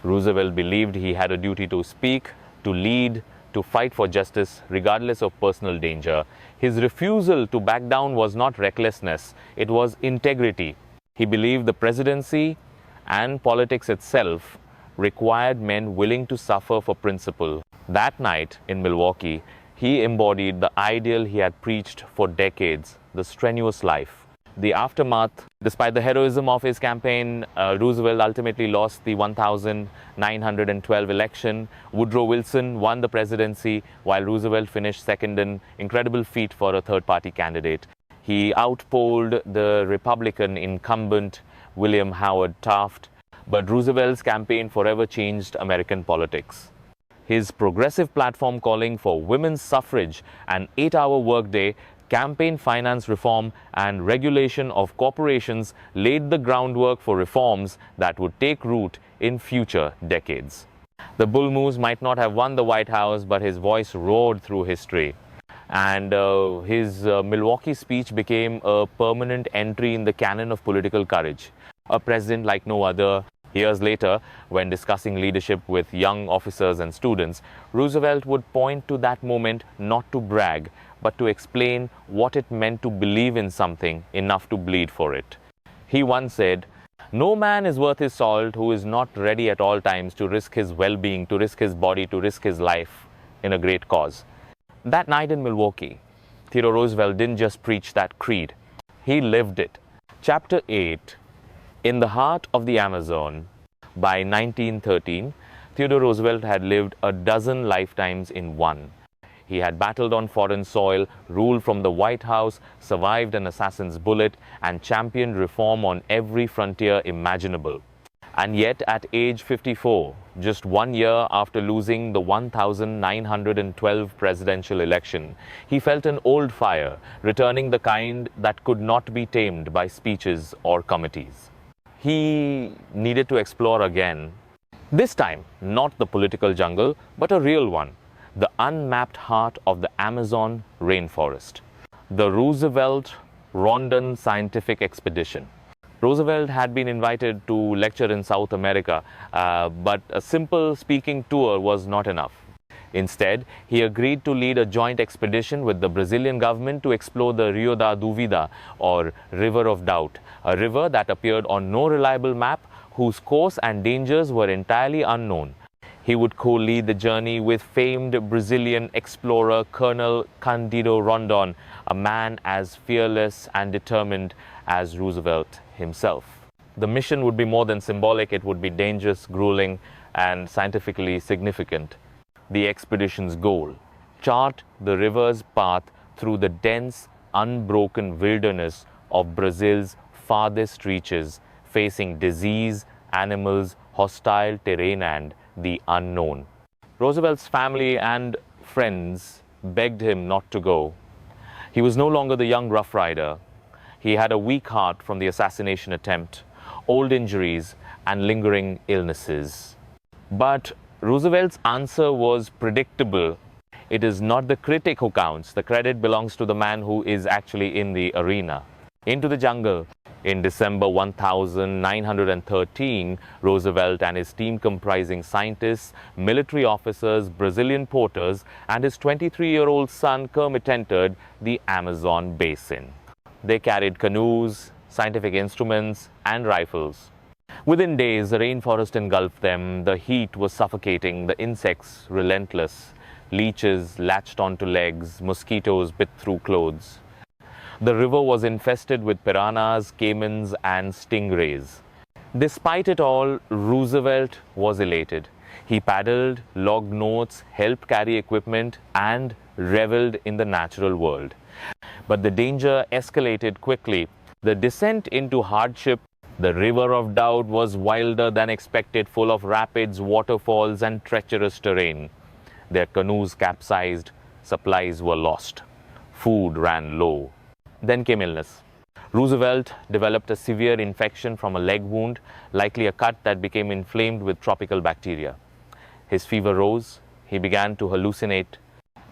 Roosevelt believed he had a duty to speak, to lead, to fight for justice, regardless of personal danger. His refusal to back down was not recklessness, it was integrity. He believed the presidency and politics itself required men willing to suffer for principle. That night in Milwaukee, he embodied the ideal he had preached for decades, the strenuous life. The aftermath, despite the heroism of his campaign, Roosevelt ultimately lost the 1912 election. Woodrow Wilson won the presidency, while Roosevelt finished second, an incredible feat for a third-party candidate. He outpolled the Republican incumbent, William Howard Taft. But Roosevelt's campaign forever changed American politics. His progressive platform calling for women's suffrage, an 8-hour workday, campaign finance reform, and regulation of corporations laid the groundwork for reforms that would take root in future decades. The Bull Moose might not have won the White House, but his voice roared through history. And his Milwaukee speech became a permanent entry in the canon of political courage. A president like no other. Years later, when discussing leadership with young officers and students, Roosevelt would point to that moment not to brag, but to explain what it meant to believe in something enough to bleed for it. He once said, "No man is worth his salt who is not ready at all times to risk his well-being, to risk his body, to risk his life in a great cause." That night in Milwaukee, Theodore Roosevelt didn't just preach that creed, he lived it. Chapter 8, in the heart of the Amazon. By 1913, Theodore Roosevelt had lived a dozen lifetimes in one. He had battled on foreign soil, ruled from the White House, survived an assassin's bullet, and championed reform on every frontier imaginable. And yet, at age 54, just 1 year after losing the 1912 presidential election, he felt an old fire, returning the kind that could not be tamed by speeches or committees. He needed to explore again. This time, not the political jungle, but a real one. The unmapped heart of the Amazon rainforest. The Roosevelt-Rondon Scientific Expedition. Roosevelt had been invited to lecture in South America, but a simple speaking tour was not enough. Instead, he agreed to lead a joint expedition with the Brazilian government to explore the Rio da Dúvida, or River of Doubt, a river that appeared on no reliable map, whose course and dangers were entirely unknown. He would co-lead the journey with famed Brazilian explorer Colonel Cândido Rondon, a man as fearless and determined as Roosevelt himself. The mission would be more than symbolic, it would be dangerous, grueling, and scientifically significant. The expedition's goal: chart the river's path through the dense, unbroken wilderness of Brazil's farthest reaches, facing disease, animals, hostile terrain, and the unknown. Roosevelt's family and friends begged him not to go. He was no longer the young Rough Rider. He had a weak heart from the assassination attempt, old injuries, and lingering illnesses. But Roosevelt's answer was predictable. It is not the critic who counts. The credit belongs to the man who is actually in the arena. Into the jungle. In December 1913, Roosevelt and his team, comprising scientists, military officers, Brazilian porters, and his 23-year-old son Kermit, entered the Amazon basin. They carried canoes, scientific instruments, and rifles. Within days, the rainforest engulfed them. The heat was suffocating, the insects relentless. Leeches latched onto legs, mosquitoes bit through clothes. The river was infested with piranhas, caimans, and stingrays. Despite it all, Roosevelt was elated. He paddled, logged notes, helped carry equipment, and reveled in the natural world. But the danger escalated quickly. The descent into hardship, the River of Doubt, was wilder than expected, full of rapids, waterfalls, and treacherous terrain. Their canoes capsized, supplies were lost, food ran low. Then came illness. Roosevelt developed a severe infection from a leg wound, likely a cut that became inflamed with tropical bacteria. His fever rose. He began to hallucinate.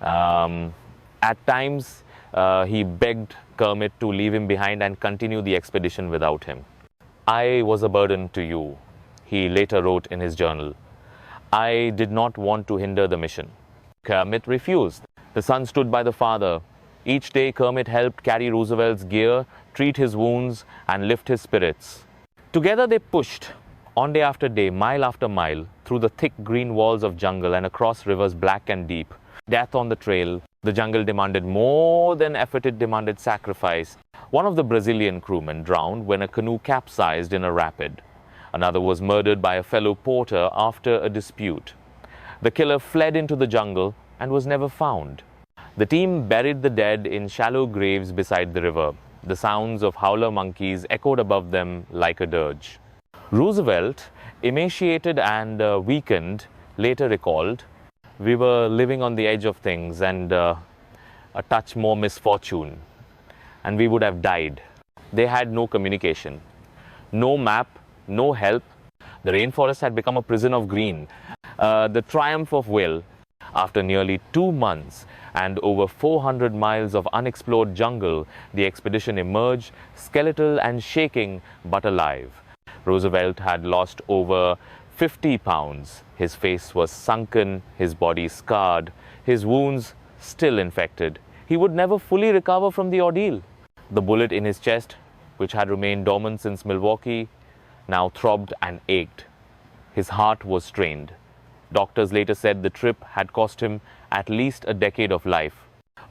At times, he begged Kermit to leave him behind and continue the expedition without him. "I was a burden to you," he later wrote in his journal. "I did not want to hinder the mission." Kermit refused. The son stood by the father. Each day, Kermit helped carry Roosevelt's gear, treat his wounds, and lift his spirits. Together they pushed, on day after day, mile after mile, through the thick green walls of jungle and across rivers black and deep. Death on the trail. The jungle demanded more than effort, it demanded sacrifice. One of the Brazilian crewmen drowned when a canoe capsized in a rapid. Another was murdered by a fellow porter after a dispute. The killer fled into the jungle and was never found. The team buried the dead in shallow graves beside the river. The sounds of howler monkeys echoed above them like a dirge. Roosevelt, emaciated and weakened, later recalled, "We were living on the edge of things and a touch more misfortune, and we would have died." They had no communication, no map, no help. The rainforest had become a prison of green. The triumph of will. After nearly 2 months and over 400 miles of unexplored jungle, the expedition emerged, skeletal and shaking, but alive. Roosevelt had lost over 50 pounds. His face was sunken, his body scarred, his wounds still infected. He would never fully recover from the ordeal. The bullet in his chest, which had remained dormant since Milwaukee, now throbbed and ached. His heart was strained. Doctors later said the trip had cost him at least a decade of life.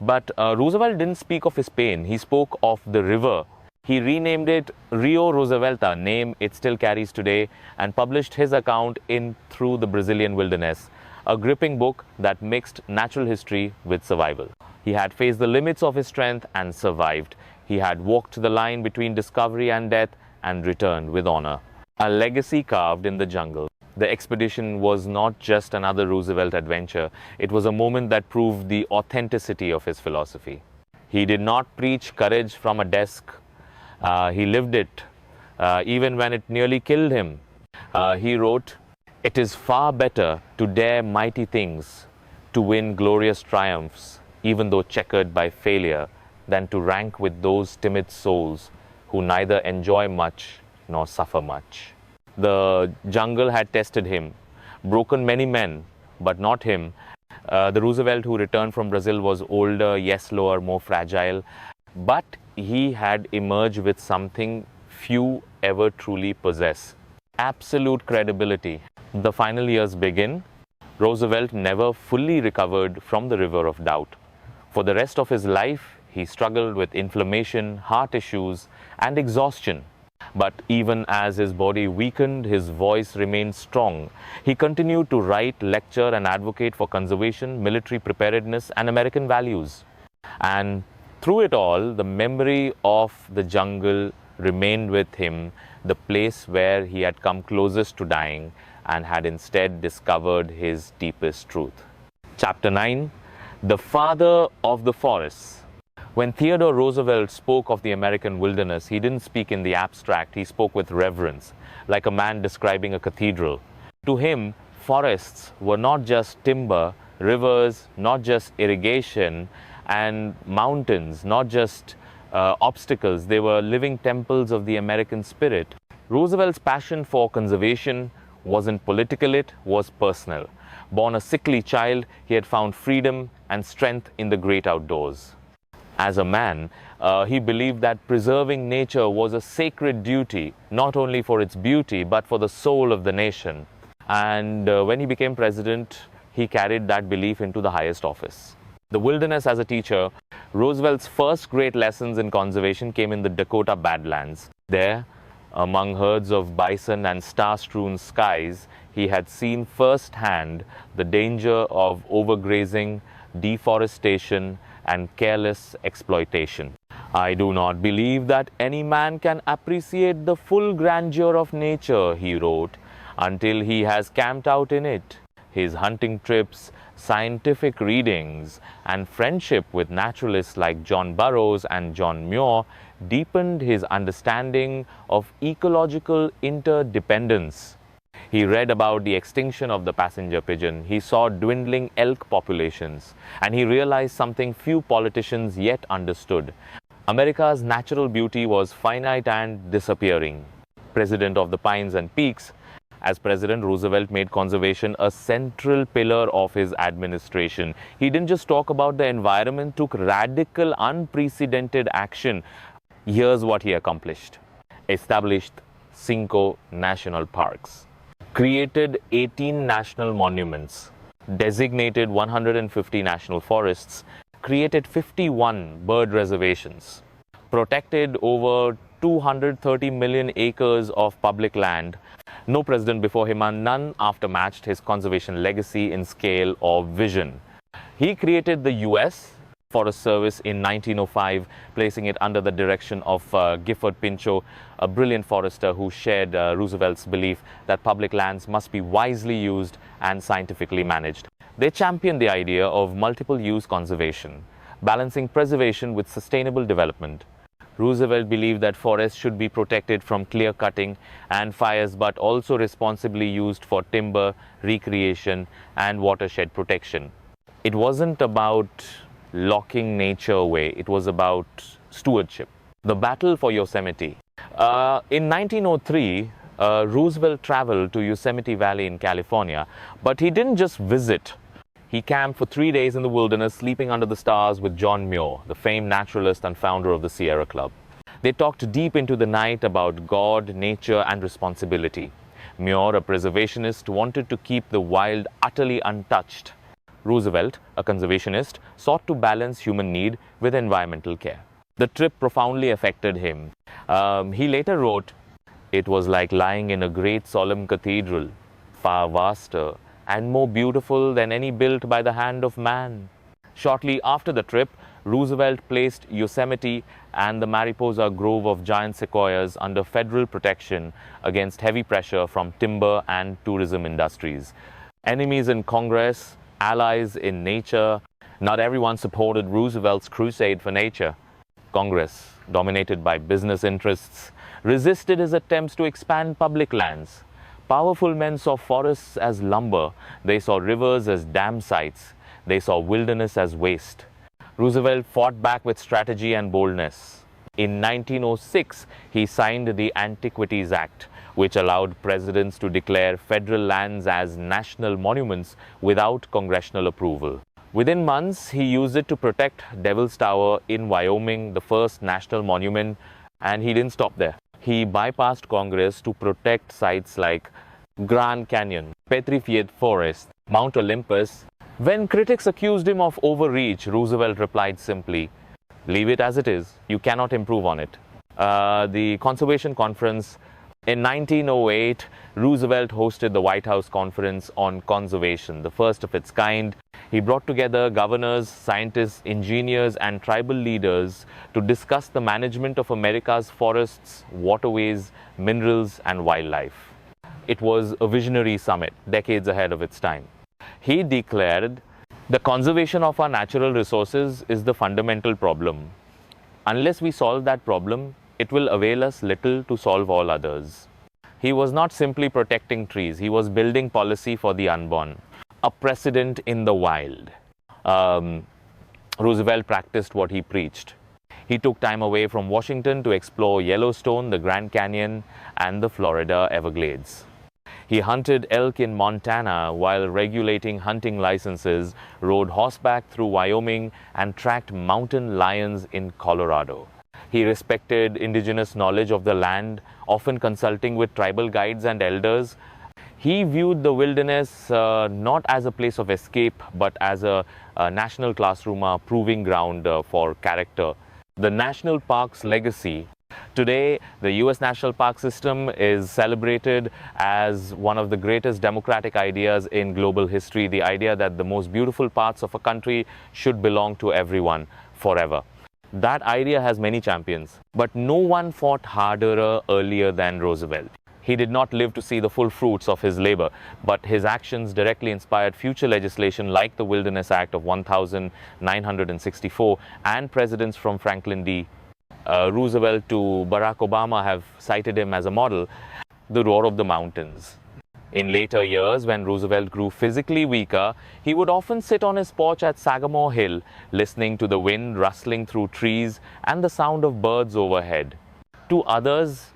But Roosevelt didn't speak of his pain. He spoke of the river. He renamed it Rio Roosevelta, name it still carries today, and published his account in Through the Brazilian Wilderness, a gripping book that mixed natural history with survival. He had faced the limits of his strength and survived. He had walked the line between discovery and death and returned with honor. A legacy carved in the jungle. The expedition was not just another Roosevelt adventure. It was a moment that proved the authenticity of his philosophy. He did not preach courage from a desk. He lived it, even when it nearly killed him. He wrote, "It is far better to dare mighty things, to win glorious triumphs, even though checkered by failure, than to rank with those timid souls who neither enjoy much nor suffer much." The jungle had tested him, broken many men, but not him. The Roosevelt who returned from Brazil was older, yes, slower, more fragile, but he had emerged with something few ever truly possess: absolute credibility. The final years begin. Roosevelt never fully recovered from the river of doubt. For the rest of his life, he struggled with inflammation, heart issues, and exhaustion. But even as his body weakened, his voice remained strong. He continued to write, lecture, and advocate for conservation, military preparedness, and American values. And through it all, the memory of the jungle remained with him, the place where he had come closest to dying and had instead discovered his deepest truth. Chapter 9: The Father of the Forests. When Theodore Roosevelt spoke of the American wilderness, he didn't speak in the abstract. He spoke with reverence, like a man describing a cathedral. To him, forests were not just timber, rivers, not just irrigation, and mountains, not just obstacles. They were living temples of the American spirit. Roosevelt's passion for conservation wasn't political, it was personal. Born a sickly child, he had found freedom and strength in the great outdoors. As a man, he believed that preserving nature was a sacred duty, not only for its beauty, but for the soul of the nation. And when he became president, he carried that belief into the highest office. The wilderness as a teacher. Roosevelt's first great lessons in conservation came in the Dakota Badlands. There, among herds of bison and star-strewn skies, he had seen firsthand the danger of overgrazing, deforestation, and careless exploitation. "I do not believe that any man can appreciate the full grandeur of nature," he wrote, "until he has camped out in it." His hunting trips, scientific readings, and friendship with naturalists like John Burroughs and John Muir deepened his understanding of ecological interdependence. He read about the extinction of the passenger pigeon. He saw dwindling elk populations, and he realized something few politicians yet understood. America's natural beauty was finite and disappearing. President of the Pines and Peaks, as President, Roosevelt made conservation a central pillar of his administration. He didn't just talk about the environment, took radical, unprecedented action. Here's what he accomplished: established 5 national parks, created 18 national monuments, designated 150 national forests, created 51 bird reservations, protected over 230 million acres of public land. No president before him and none after matched his conservation legacy in scale or vision. He created the U.S. Forest Service in 1905, placing it under the direction of Gifford Pinchot, a brilliant forester who shared Roosevelt's belief that public lands must be wisely used and scientifically managed. They championed the idea of multiple-use conservation, balancing preservation with sustainable development. Roosevelt believed that forests should be protected from clear cutting and fires, but also responsibly used for timber, recreation, and watershed protection. It wasn't about locking nature away, it was about stewardship. The battle for Yosemite. In 1903, Roosevelt traveled to Yosemite Valley in California, but he didn't just visit. He camped for 3 days in the wilderness, sleeping under the stars with John Muir, the famed naturalist and founder of the Sierra Club. They talked deep into the night about God, nature, and responsibility. Muir, a preservationist, wanted to keep the wild utterly untouched. Roosevelt, a conservationist, sought to balance human need with environmental care. The trip profoundly affected him. He later wrote, "It was like lying in a great solemn cathedral, far vaster and more beautiful than any built by the hand of man." Shortly after the trip, Roosevelt placed Yosemite and the Mariposa Grove of giant sequoias under federal protection against heavy pressure from timber and tourism industries. Enemies in Congress, allies in nature, not everyone supported Roosevelt's crusade for nature. Congress, dominated by business interests, resisted his attempts to expand public lands. Powerful men saw forests as lumber, they saw rivers as dam sites, they saw wilderness as waste. Roosevelt fought back with strategy and boldness. In 1906, he signed the Antiquities Act, which allowed presidents to declare federal lands as national monuments without congressional approval. Within months, he used it to protect Devil's Tower in Wyoming, the first national monument, and he didn't stop there. He bypassed Congress to protect sites like Grand Canyon, Petrified Forest, Mount Olympus. When critics accused him of overreach, Roosevelt replied simply, "Leave it as it is. You cannot improve on it." The Conservation Conference in 1908, Roosevelt hosted the White House Conference on Conservation, the first of its kind. He brought together governors, scientists, engineers, and tribal leaders to discuss the management of America's forests, waterways, minerals, and wildlife. It was a visionary summit, decades ahead of its time. He declared, "The conservation of our natural resources is the fundamental problem. Unless we solve that problem, it will avail us little to solve all others." He was not simply protecting trees, he was building policy for the unborn, a precedent in the wild. Roosevelt practiced what he preached. He took time away from Washington to explore Yellowstone, the Grand Canyon, and the Florida Everglades. He hunted elk in Montana while regulating hunting licenses, rode horseback through Wyoming, and tracked mountain lions in Colorado. He respected indigenous knowledge of the land, often consulting with tribal guides and elders. He viewed the wilderness not as a place of escape, but as a national classroom, a proving ground for character. The national park's legacy. Today, the US National Park System is celebrated as one of the greatest democratic ideas in global history, the idea that the most beautiful parts of a country should belong to everyone forever. That idea has many champions, but no one fought harder earlier than Roosevelt. He did not live to see the full fruits of his labor, but his actions directly inspired future legislation like the Wilderness Act of 1964, and presidents from Franklin D. Roosevelt to Barack Obama have cited him as a model. The roar of the mountains. In later years, when Roosevelt grew physically weaker, he would often sit on his porch at Sagamore Hill, listening to the wind rustling through trees and the sound of birds overhead. To others,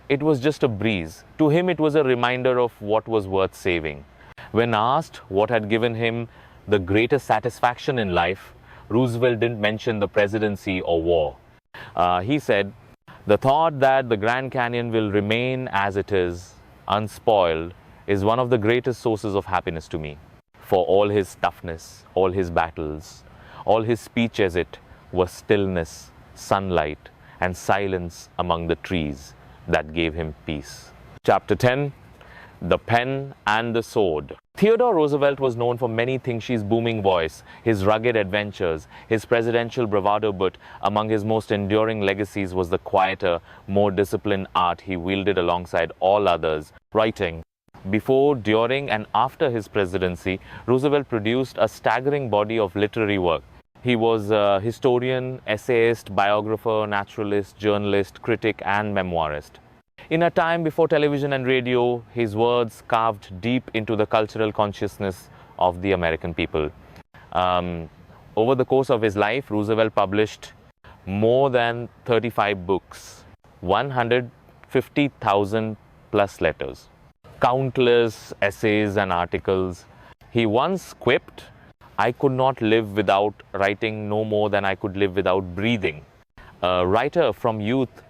it was just a breeze. To him, it was a reminder of what was worth saving. When asked what had given him the greatest satisfaction in life, Roosevelt didn't mention the presidency or war. He said, "The thought that the Grand Canyon will remain as it is, unspoiled, is one of the greatest sources of happiness to me. For all his toughness, all his battles, all his speeches, it was stillness, sunlight, and silence among the trees that gave him peace." Chapter 10, The Pen and the Sword. Theodore Roosevelt was known for many things: his booming voice, his rugged adventures, his presidential bravado, but among his most enduring legacies was the quieter, more disciplined art he wielded alongside all others, writing. Before, during, and after his presidency, Roosevelt produced a staggering body of literary work. He was a historian, essayist, biographer, naturalist, journalist, critic, and memoirist. In a time before television and radio, his words carved deep into the cultural consciousness of the American people. Um, Over the course of his life, Roosevelt published more than 35 books, 150,000 plus letters, countless essays and articles. He once quipped, "I could not live without writing no more than I could live without breathing." A writer from youth,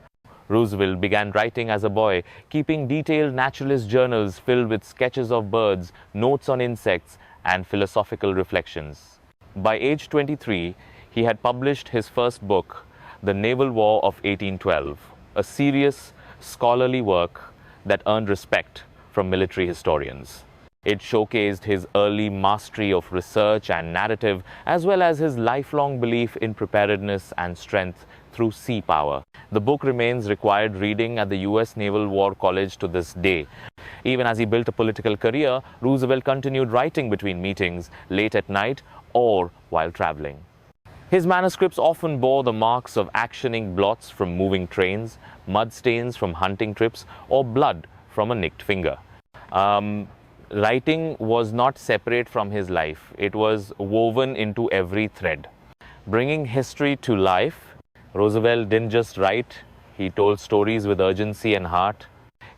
Roosevelt began writing as a boy, keeping detailed naturalist journals filled with sketches of birds, notes on insects, and philosophical reflections. By age 23, he had published his first book, The Naval War of 1812, a serious, scholarly work that earned respect from military historians. It showcased his early mastery of research and narrative, as well as his lifelong belief in preparedness and strength through sea power. The book remains required reading at the US Naval War College to this day. Even as he built a political career, Roosevelt continued writing between meetings, late at night, or while traveling. His manuscripts often bore the marks of action-ink blots from moving trains, mud stains from hunting trips, or blood from a nicked finger. Writing was not separate from his life. It was woven into every thread. Bringing history to life, Roosevelt didn't just write, he told stories with urgency and heart.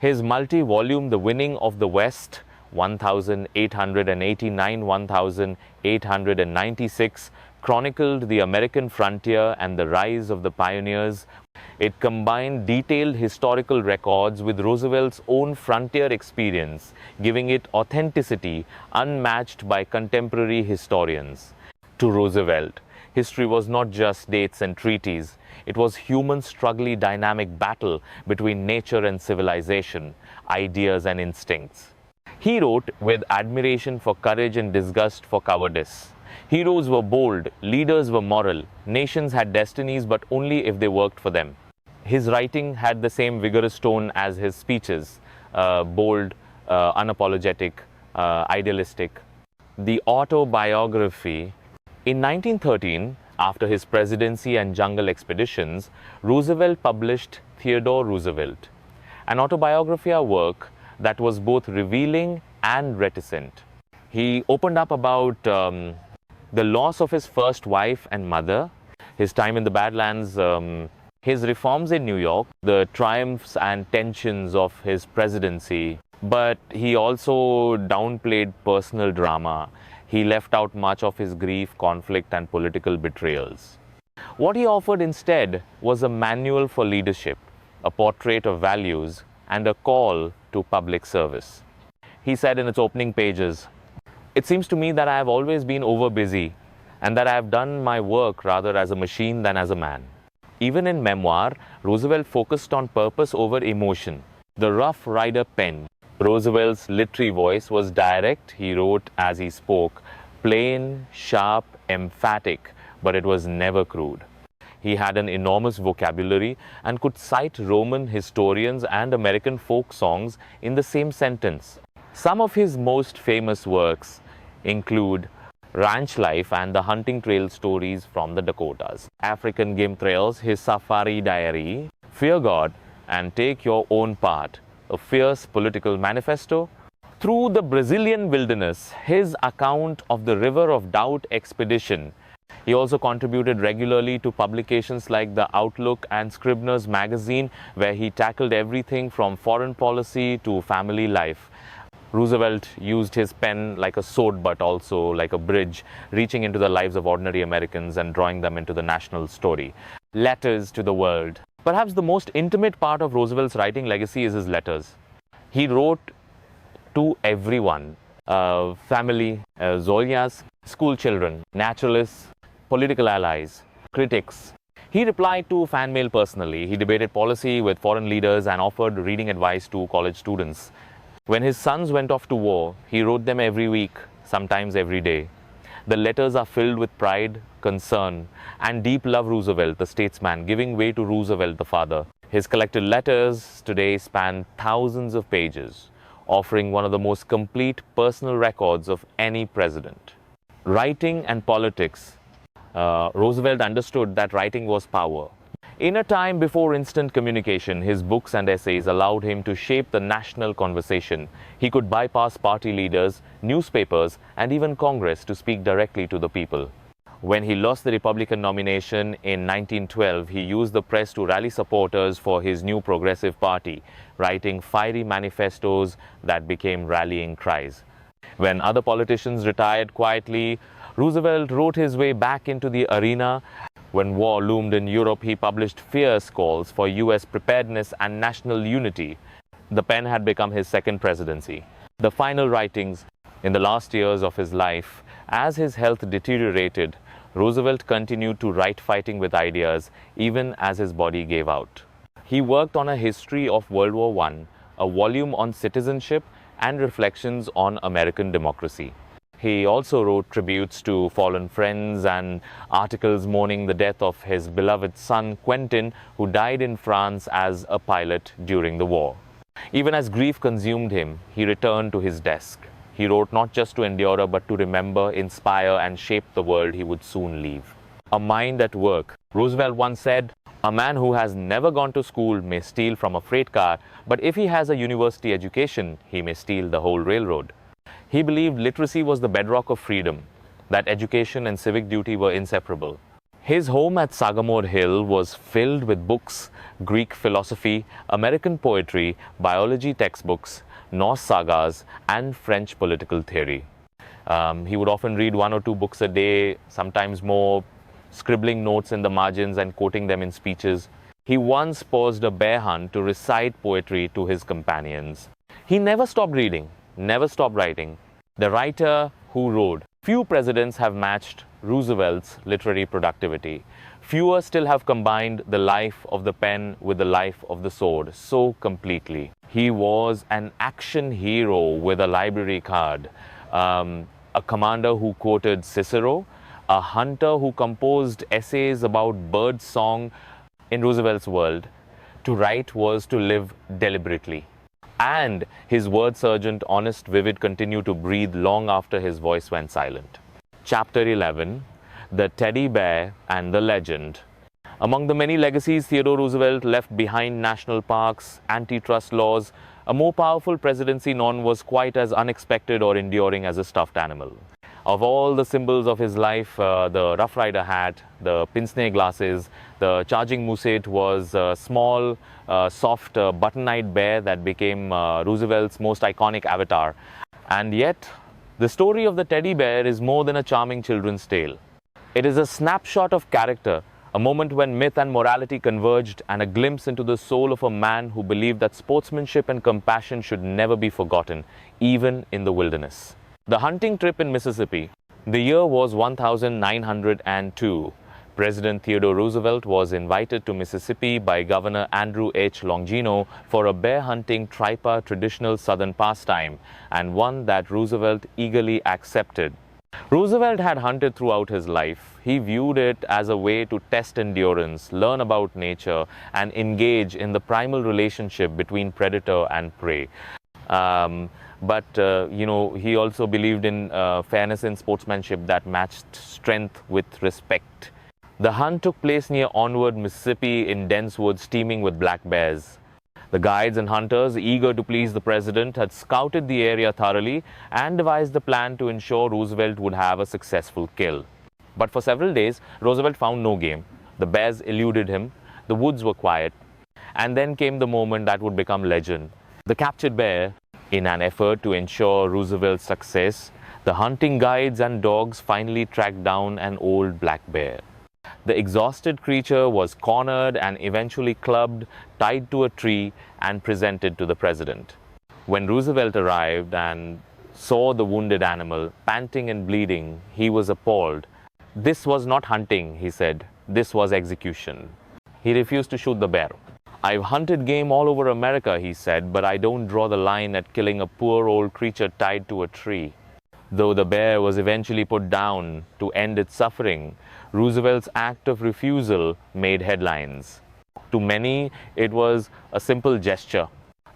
His multi-volume The Winning of the West, 1889-1896, chronicled the American frontier and the rise of the pioneers. It combined detailed historical records with Roosevelt's own frontier experience, giving it authenticity unmatched by contemporary historians. To Roosevelt, history was not just dates and treaties. It was human struggling dynamic battle between nature and civilization, ideas and instincts. He wrote with admiration for courage and disgust for cowardice. Heroes were bold, leaders were moral, nations had destinies but only if they worked for them. His writing had the same vigorous tone as his speeches, bold, unapologetic, idealistic. The autobiography. In 1913, after his presidency and jungle expeditions, Roosevelt published Theodore Roosevelt, an autobiography work that was both revealing and reticent. He opened up about the loss of his first wife and mother, his time in the Badlands, his reforms in New York, the triumphs and tensions of his presidency. But he also downplayed personal drama. He left out much of his grief, conflict, and political betrayals. What he offered instead was a manual for leadership, a portrait of values, and a call to public service. He said in its opening pages, "It seems to me that I have always been overbusy and that I have done my work rather as a machine than as a man." Even in memoir, Roosevelt focused on purpose over emotion. The Rough Rider pen. Roosevelt's literary voice was direct. He wrote as he spoke, plain, sharp, emphatic, but it was never crude. He had an enormous vocabulary and could cite Roman historians and American folk songs in the same sentence. Some of his most famous works include Ranch Life and the Hunting Trail Stories from the Dakotas, African Game Trails, his Safari Diary, Fear God and Take Your Own Part, a fierce political manifesto. Through the Brazilian Wilderness, his account of the River of Doubt expedition. He also contributed regularly to publications like The Outlook and Scribner's Magazine, where he tackled everything from foreign policy to family life. Roosevelt used his pen like a sword, but also like a bridge, reaching into the lives of ordinary Americans and drawing them into the national story. Letters to the world. Perhaps the most intimate part of Roosevelt's writing legacy is his letters. He wrote to everyone, family, Zolias, school children, naturalists, political allies, critics. He replied to fan mail personally. He debated policy with foreign leaders and offered reading advice to college students. When his sons went off to war, he wrote them every week, sometimes every day. The letters are filled with pride, concern, and deep love. Roosevelt, the statesman, giving way to Roosevelt, the father. His collected letters today span thousands of pages, offering one of the most complete personal records of any president. Writing and politics. Roosevelt understood that writing was power. In a time before instant communication, his books and essays allowed him to shape the national conversation. He could bypass party leaders, newspapers, and even Congress to speak directly to the people. When he lost the Republican nomination in 1912, he used the press to rally supporters for his new progressive party, writing fiery manifestos that became rallying cries. When other politicians retired quietly, Roosevelt wrote his way back into the arena. When war loomed in Europe, he published fierce calls for US preparedness and national unity. The pen had become his second presidency. The final writings in the last years of his life, as his health deteriorated, Roosevelt continued to write fighting with ideas even as his body gave out. He worked on a history of World War I, a volume on citizenship, and reflections on American democracy. He also wrote tributes to fallen friends and articles mourning the death of his beloved son Quentin, who died in France as a pilot during the war. Even as grief consumed him, he returned to his desk. He wrote not just to endure, but to remember, inspire, and shape the world he would soon leave. A mind at work. Roosevelt once said, "A man who has never gone to school may steal from a freight car, but if he has a university education, he may steal the whole railroad." He believed literacy was the bedrock of freedom, that education and civic duty were inseparable. His home at Sagamore Hill was filled with books, Greek philosophy, American poetry, biology textbooks, Norse sagas, and French political theory. He would often read 1 or 2 books a day, sometimes more, scribbling notes in the margins and quoting them in speeches. He once paused a bear hunt to recite poetry to his companions. He never stopped reading, never stopped writing. The writer who wrote, few presidents have matched Roosevelt's literary productivity. Fewer still have combined the life of the pen with the life of the sword so completely. He was an action hero with a library card, a commander who quoted Cicero, a hunter who composed essays about bird song. In Roosevelt's world, to write was to live deliberately. And his word surgeon, honest, vivid, continued to breathe long after his voice went silent. Chapter 11, The Teddy Bear and the Legend. Among the many legacies Theodore Roosevelt left behind, national parks, antitrust laws, a more powerful presidency none was quite as unexpected or enduring as a stuffed animal. Of all the symbols of his life, the Rough Rider hat, the pince-nez glasses, the charging musette was a small, soft, button-eyed bear that became Roosevelt's most iconic avatar. And yet, the story of the teddy bear is more than a charming children's tale. It is a snapshot of character, a moment when myth and morality converged, and a glimpse into the soul of a man who believed that sportsmanship and compassion should never be forgotten, even in the wilderness. The hunting trip in Mississippi. The year was 1902. President Theodore Roosevelt was invited to Mississippi by Governor Andrew H. Longino for a bear hunting tripa traditional Southern pastime, and one that Roosevelt eagerly accepted. Roosevelt had hunted throughout his life. He viewed it as a way to test endurance, learn about nature, and engage in the primal relationship between predator and prey. But he also believed in fairness and sportsmanship that matched strength with respect. The hunt took place near Onward, Mississippi, in dense woods teeming with black bears. The guides and hunters, eager to please the president, had scouted the area thoroughly and devised a plan to ensure Roosevelt would have a successful kill. But for several days, Roosevelt found no game. The bears eluded him, the woods were quiet, and then came the moment that would become legend. The captured bear. In an effort to ensure Roosevelt's success, the hunting guides and dogs finally tracked down an old black bear. The exhausted creature was cornered and eventually clubbed, tied to a tree, and presented to the president. When Roosevelt arrived and saw the wounded animal, panting and bleeding, he was appalled. "This was not hunting," he said. "This was execution." He refused to shoot the bear. "I've hunted game all over America," he said, "but I don't draw the line at killing a poor old creature tied to a tree." Though the bear was eventually put down to end its suffering, Roosevelt's act of refusal made headlines. To many, it was a simple gesture.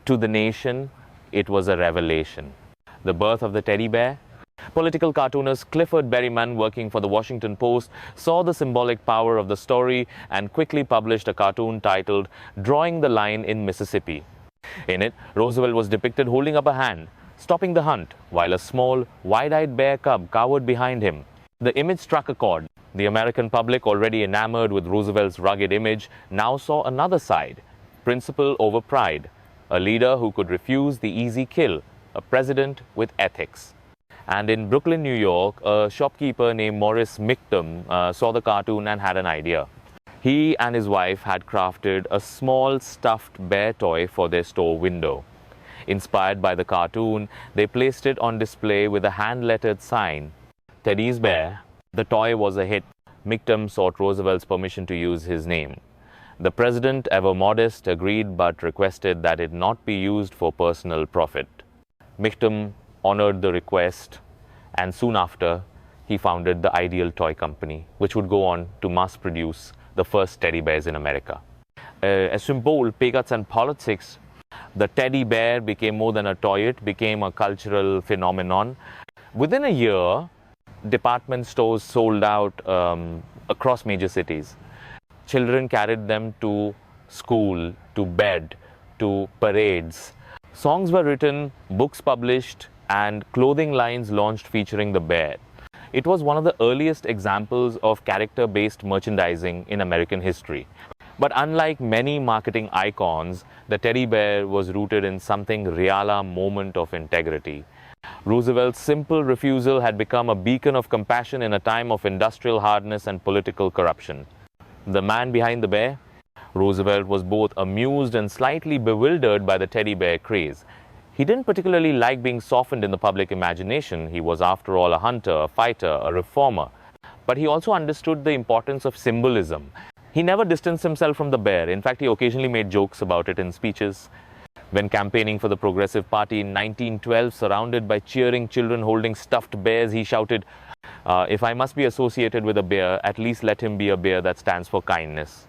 To the nation, it was a revelation. The birth of the teddy bear. Political cartoonist Clifford Berryman, working for the Washington Post, saw the symbolic power of the story and quickly published a cartoon titled Drawing the Line in Mississippi. In it, Roosevelt was depicted holding up a hand, stopping the hunt, while a small, wide-eyed bear cub cowered behind him. The image struck a chord. The American public, already enamored with Roosevelt's rugged image, now saw another side: principle over pride, a leader who could refuse the easy kill, a president with ethics. And in Brooklyn, New York, a shopkeeper named Morris Mictum saw the cartoon and had an idea. He and his wife had crafted a small stuffed bear toy for their store window. Inspired by the cartoon, they placed it on display with a hand-lettered sign, Teddy's Bear. The toy was a hit. Mictum sought Roosevelt's permission to use his name. The president, ever modest, agreed but requested that it not be used for personal profit. Mictum honored the request, and soon after, he founded the Ideal Toy Company, which would go on to mass produce the first teddy bears in America. A symbol, pagans and politics, the teddy bear became more than a toy, it became a cultural phenomenon. Within a year, department stores sold out across major cities. Children carried them to school, to bed, to parades. Songs were written, books published, and clothing lines launched featuring the bear. It was one of the earliest examples of character-based merchandising in American history. But unlike many marketing icons, the teddy bear was rooted in something real, moment of integrity. Roosevelt's simple refusal had become a beacon of compassion in a time of industrial hardness and political corruption. The man behind the bear? Roosevelt was both amused and slightly bewildered by the teddy bear craze. He didn't particularly like being softened in the public imagination. He was, after all, a hunter, a fighter, a reformer. But he also understood the importance of symbolism. He never distanced himself from the bear. In fact, he occasionally made jokes about it in speeches. When campaigning for the Progressive Party in 1912, surrounded by cheering children holding stuffed bears, he shouted, "If I must be associated with a bear, at least let him be a bear that stands for kindness."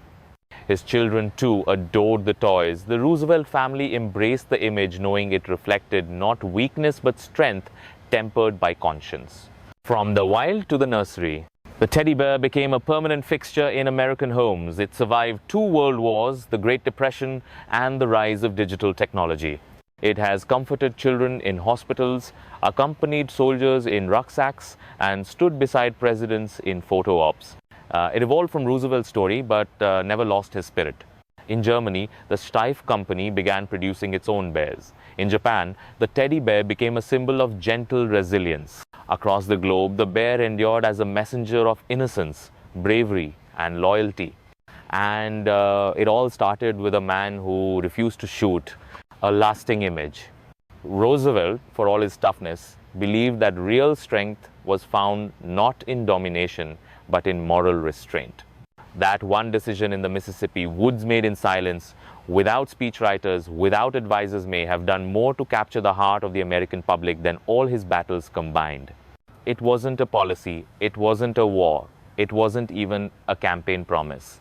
His children, too, adored the toys. The Roosevelt family embraced the image, knowing it reflected not weakness but strength, tempered by conscience. From the wild to the nursery, the teddy bear became a permanent fixture in American homes. It survived 2 world wars, the Great Depression, and the rise of digital technology. It has comforted children in hospitals, accompanied soldiers in rucksacks, and stood beside presidents in photo ops. It evolved from Roosevelt's story, but never lost his spirit. In Germany, the Steiff Company began producing its own bears. In Japan, the teddy bear became a symbol of gentle resilience. Across the globe, the bear endured as a messenger of innocence, bravery, and loyalty. And it all started with a man who refused to shoot, a lasting image. Roosevelt, for all his toughness, believed that real strength was found not in domination, but in moral restraint. That one decision in the Mississippi woods made in silence, without speechwriters, without advisors, may have done more to capture the heart of the American public than all his battles combined. It wasn't a policy, it wasn't a war, it wasn't even a campaign promise.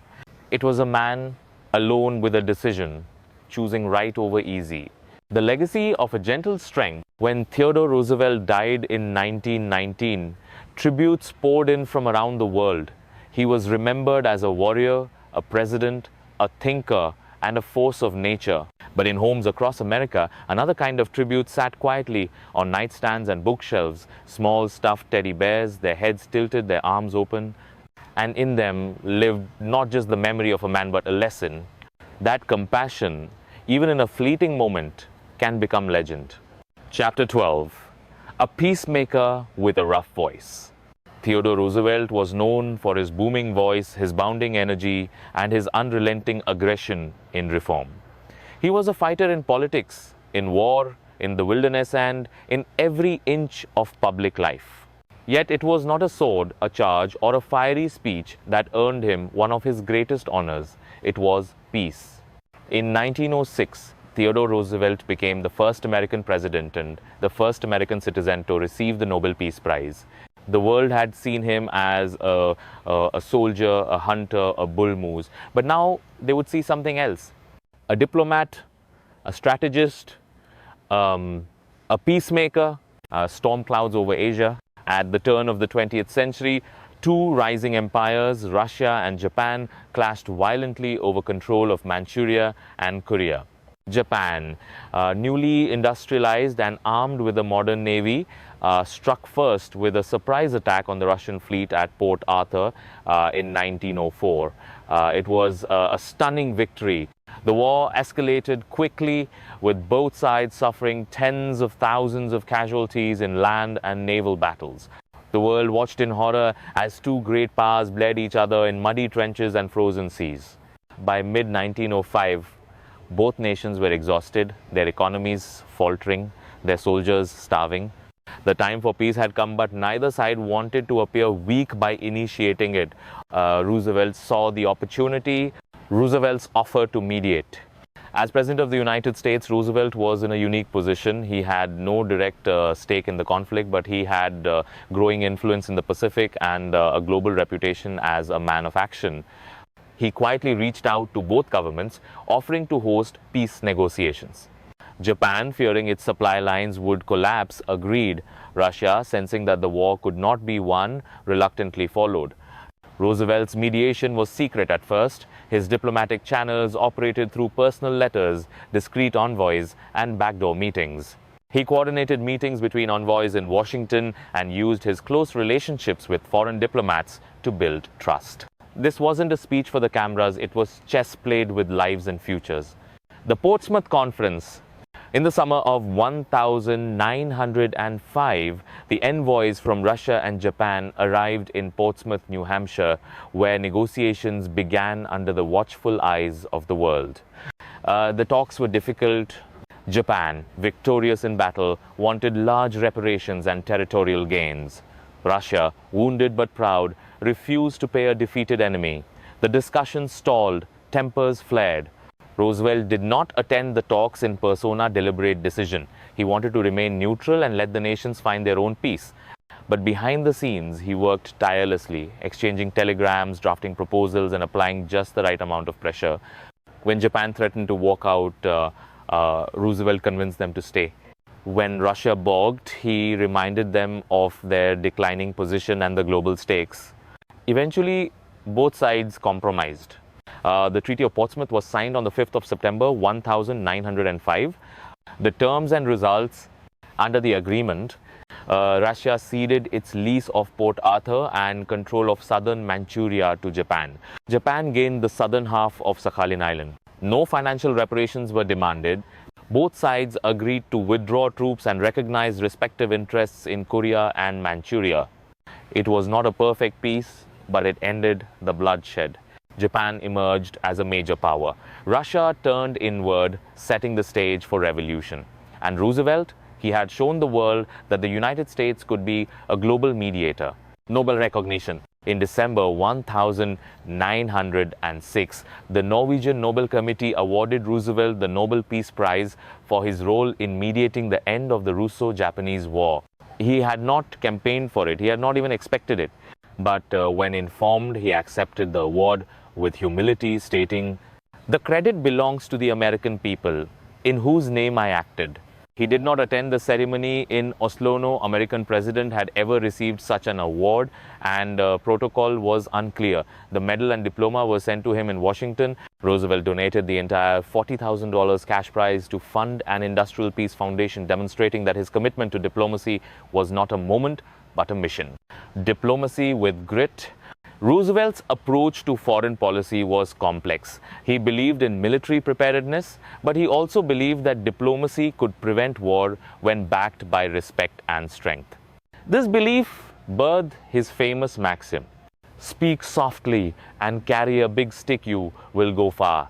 It was a man alone with a decision, choosing right over easy. The legacy of a gentle strength. When Theodore Roosevelt died in 1919, tributes poured in from around the world. He was remembered as a warrior, a president, a thinker, and a force of nature. But in homes across America, another kind of tribute sat quietly on nightstands and bookshelves, small stuffed teddy bears, their heads tilted, their arms open. And in them lived not just the memory of a man, but a lesson. That compassion, even in a fleeting moment, can become legend. Chapter 12. A peacemaker with a rough voice. Theodore Roosevelt was known for his booming voice, his bounding energy, and his unrelenting aggression in reform. He was a fighter in politics, in war, in the wilderness, and in every inch of public life. Yet it was not a sword, a charge, or a fiery speech that earned him one of his greatest honors. It was peace. In 1906, Theodore Roosevelt became the first American president and the first American citizen to receive the Nobel Peace Prize. The world had seen him as a soldier, a hunter, a bull moose. But now they would see something else. A diplomat, a strategist, a peacemaker. storm clouds over Asia. At the turn of the 20th century, two rising empires, Russia and Japan, clashed violently over control of Manchuria and Korea. Japan, newly industrialized and armed with a modern navy, struck first with a surprise attack on the Russian fleet at Port Arthur in 1904. It was a stunning victory. The war escalated quickly, with both sides suffering tens of thousands of casualties in land and naval battles. The world watched in horror as two great powers bled each other in muddy trenches and frozen seas. By mid-1905, both nations were exhausted, their economies faltering, their soldiers starving. The time for peace had come, but neither side wanted to appear weak by initiating it. Roosevelt saw the opportunity. Roosevelt's offer to mediate. As President of the United States, Roosevelt was in a unique position. He had no direct stake in the conflict, but he had growing influence in the Pacific and a global reputation as a man of action. He quietly reached out to both governments, offering to host peace negotiations. Japan, fearing its supply lines would collapse, agreed. Russia, sensing that the war could not be won, reluctantly followed. Roosevelt's mediation was secret at first. His diplomatic channels operated through personal letters, discreet envoys, and backdoor meetings. He coordinated meetings between envoys in Washington and used his close relationships with foreign diplomats to build trust. This wasn't a speech for the cameras, it was chess played with lives and futures. The Portsmouth Conference. In the summer of 1905, the envoys from Russia and Japan arrived in Portsmouth, New Hampshire, where negotiations began under the watchful eyes of the world. The talks were difficult. Japan, victorious in battle, wanted large reparations and territorial gains. Russia, wounded but proud, refused to pay a defeated enemy. The discussions stalled, tempers flared. Roosevelt did not attend the talks in persona deliberate decision. He wanted to remain neutral and let the nations find their own peace. But behind the scenes, he worked tirelessly, exchanging telegrams, drafting proposals, and applying just the right amount of pressure. When Japan threatened to walk out, Roosevelt convinced them to stay. When Russia balked, he reminded them of their declining position and the global stakes. Eventually, both sides compromised. The Treaty of Portsmouth was signed on the 5th of September 1905. The terms and results under the agreement, Russia ceded its lease of Port Arthur and control of southern Manchuria to Japan. Japan gained the southern half of Sakhalin Island. No financial reparations were demanded. Both sides agreed to withdraw troops and recognize respective interests in Korea and Manchuria. It was not a perfect peace, but it ended the bloodshed. Japan emerged as a major power. Russia turned inward, setting the stage for revolution. And Roosevelt, he had shown the world that the United States could be a global mediator. Nobel recognition. In December 1906, the Norwegian Nobel Committee awarded Roosevelt the Nobel Peace Prize for his role in mediating the end of the Russo-Japanese War. He had not campaigned for it. He had not even expected it. But when informed, he accepted the award with humility, stating, "The credit belongs to the American people, in whose name I acted." He did not attend the ceremony in Oslo. No American president had ever received such an award, and protocol was unclear. The medal and diploma were sent to him in Washington. Roosevelt donated the entire $40,000 cash prize to fund an industrial peace foundation, demonstrating that his commitment to diplomacy was not a moment, but a mission. Diplomacy with grit. Roosevelt's approach to foreign policy was complex. He believed in military preparedness, but he also believed that diplomacy could prevent war when backed by respect and strength. This belief birthed his famous maxim, "Speak softly and carry a big stick, you will go far."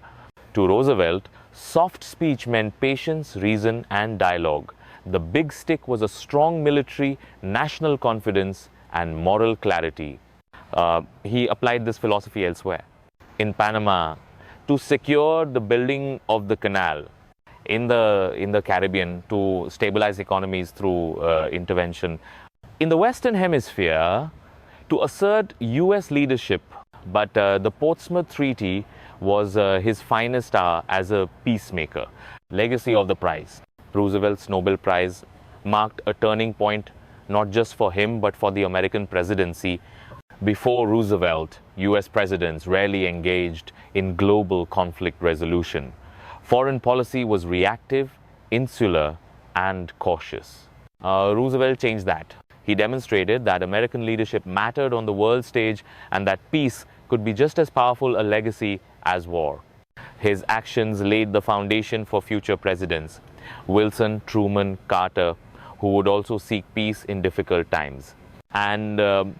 To Roosevelt, soft speech meant patience, reason, and dialogue. The big stick was a strong military, national confidence, and moral clarity. He applied this philosophy elsewhere. In Panama, to secure the building of the canal, in the Caribbean, to stabilize economies through intervention. In the Western Hemisphere, to assert US leadership, but the Portsmouth Treaty was his finest hour as a peacemaker. Legacy of the prize. Roosevelt's Nobel Prize marked a turning point not just for him but for the American presidency. Before Roosevelt, US presidents rarely engaged in global conflict resolution. Foreign policy was reactive, insular, and cautious. Roosevelt changed that. He demonstrated that American leadership mattered on the world stage and that peace could be just as powerful a legacy as war. His actions laid the foundation for future presidents, Wilson, Truman, Carter, who would also seek peace in difficult times. And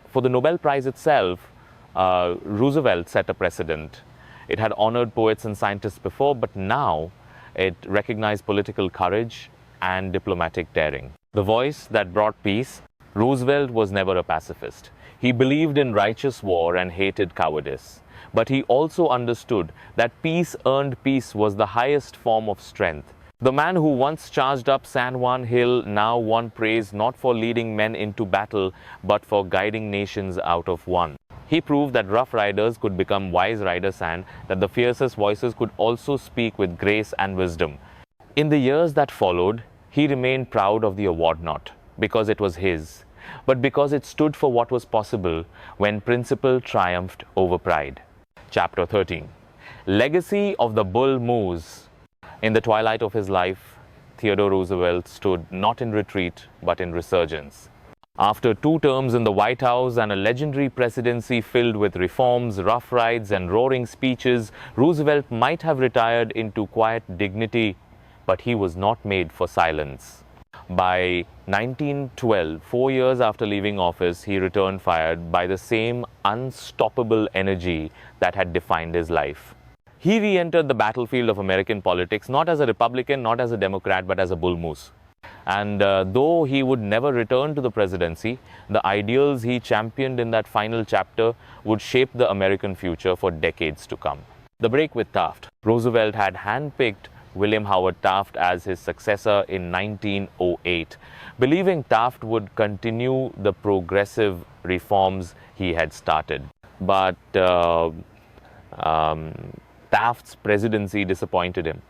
for the Nobel Prize itself, Roosevelt set a precedent. It had honored poets and scientists before, but now it recognized political courage and diplomatic daring. The voice that brought peace. Roosevelt was never a pacifist. He believed in righteous war and hated cowardice. But he also understood that peace-earned peace was the highest form of strength. The man who once charged up San Juan Hill now won praise not for leading men into battle, but for guiding nations out of one. He proved that rough riders could become wise riders and that the fiercest voices could also speak with grace and wisdom. In the years that followed, he remained proud of the award not because it was his, but because it stood for what was possible when principle triumphed over pride. Chapter 13. Legacy of the Bull Moose. In the twilight of his life, Theodore Roosevelt stood not in retreat, but in resurgence. After 2 terms in the White House and a legendary presidency filled with reforms, rough rides, and roaring speeches, Roosevelt might have retired into quiet dignity, but he was not made for silence. By 1912, 4 years after leaving office, he returned fired by the same unstoppable energy that had defined his life. He re-entered the battlefield of American politics not as a Republican, not as a Democrat, but as a bull moose. And though he would never return to the presidency, the ideals he championed in that final chapter would shape the American future for decades to come. The break with Taft. Roosevelt had handpicked William Howard Taft as his successor in 1908, believing Taft would continue the progressive reforms he had started. But Taft's presidency disappointed him.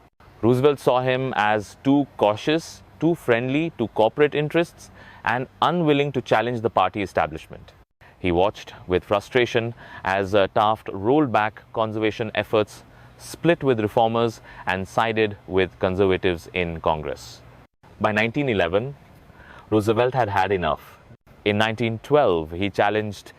Roosevelt saw him as too cautious, too friendly to corporate interests, and unwilling to challenge the party establishment. He watched with frustration as Taft rolled back conservation efforts, split with reformers, and sided with conservatives in Congress. By 1911, Roosevelt had had enough. In 1912, he challenged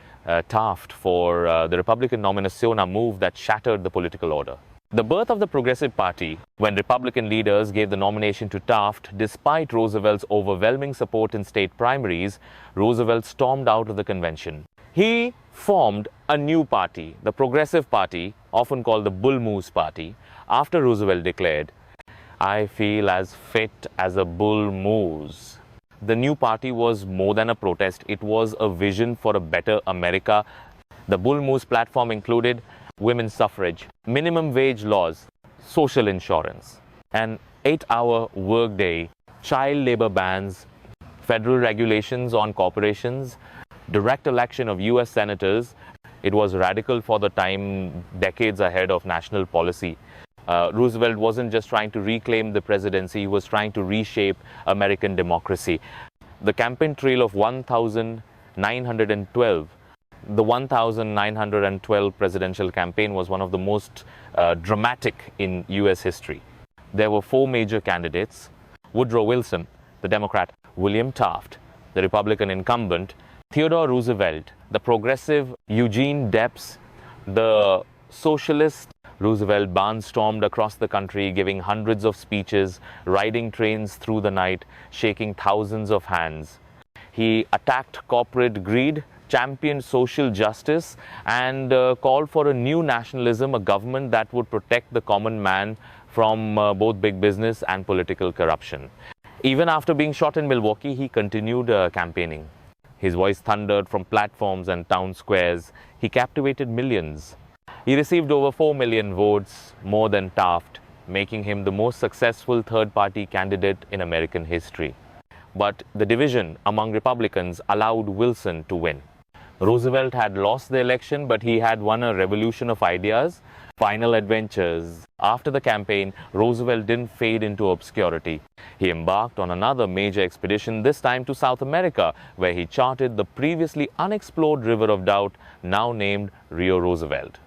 Taft for the Republican nomination, a move that shattered the political order. The birth of the Progressive Party, when Republican leaders gave the nomination to Taft, despite Roosevelt's overwhelming support in state primaries, Roosevelt stormed out of the convention. He formed a new party, the Progressive Party, often called the Bull Moose Party, after Roosevelt declared, "I feel as fit as a bull moose." The new party was more than a protest. It was a vision for a better America. The Bull Moose platform included women's suffrage, minimum wage laws, social insurance, an 8-hour workday, child labor bans, federal regulations on corporations, direct election of US senators. It was radical for the time, decades ahead of national policy. Roosevelt wasn't just trying to reclaim the presidency, he was trying to reshape American democracy. The campaign trail of 1912, the 1912 presidential campaign was one of the most dramatic in US history. There were 4 major candidates: Woodrow Wilson, the Democrat; William Taft, the Republican incumbent; Theodore Roosevelt, the progressive; Eugene Debs, the socialist. Roosevelt barnstormed across the country, giving hundreds of speeches, riding trains through the night, shaking thousands of hands. He attacked corporate greed, championed social justice, and called for a new nationalism, a government that would protect the common man from both big business and political corruption. Even after being shot in Milwaukee, he continued campaigning. His voice thundered from platforms and town squares. He captivated millions. He received over 4 million votes, more than Taft, making him the most successful third-party candidate in American history. But the division among Republicans allowed Wilson to win. Roosevelt had lost the election, but he had won a revolution of ideas. final adventures. After the campaign, Roosevelt didn't fade into obscurity. He embarked on another major expedition, this time to South America, where he charted the previously unexplored River of Doubt, now named Rio Roosevelt.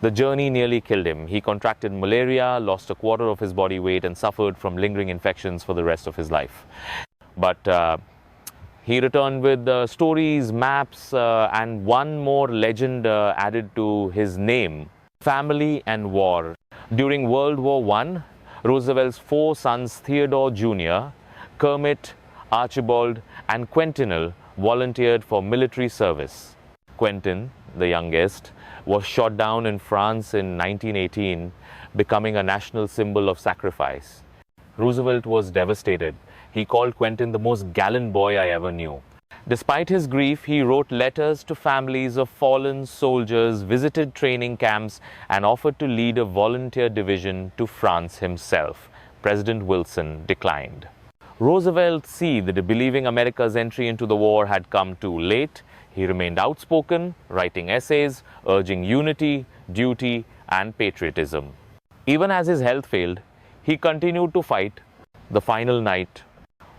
The journey nearly killed him. He contracted malaria, lost a quarter of his body weight, and suffered from lingering infections for the rest of his life. But he returned with stories, maps, and one more legend added to his name: family and war. During World War I, Roosevelt's four sons, Theodore Jr., Kermit, Archibald, and Quentinel, volunteered for military service. Quentin, the youngest, was shot down in France in 1918, becoming a national symbol of sacrifice. Roosevelt was devastated. He called Quentin the most gallant boy I ever knew. Despite his grief, he wrote letters to families of fallen soldiers, visited training camps, and offered to lead a volunteer division to France himself. President Wilson declined. Roosevelt seethed, believing America's entry into the war had come too late. He remained outspoken, writing essays, urging unity, duty, and patriotism. Even as his health failed, he continued to fight. The final night,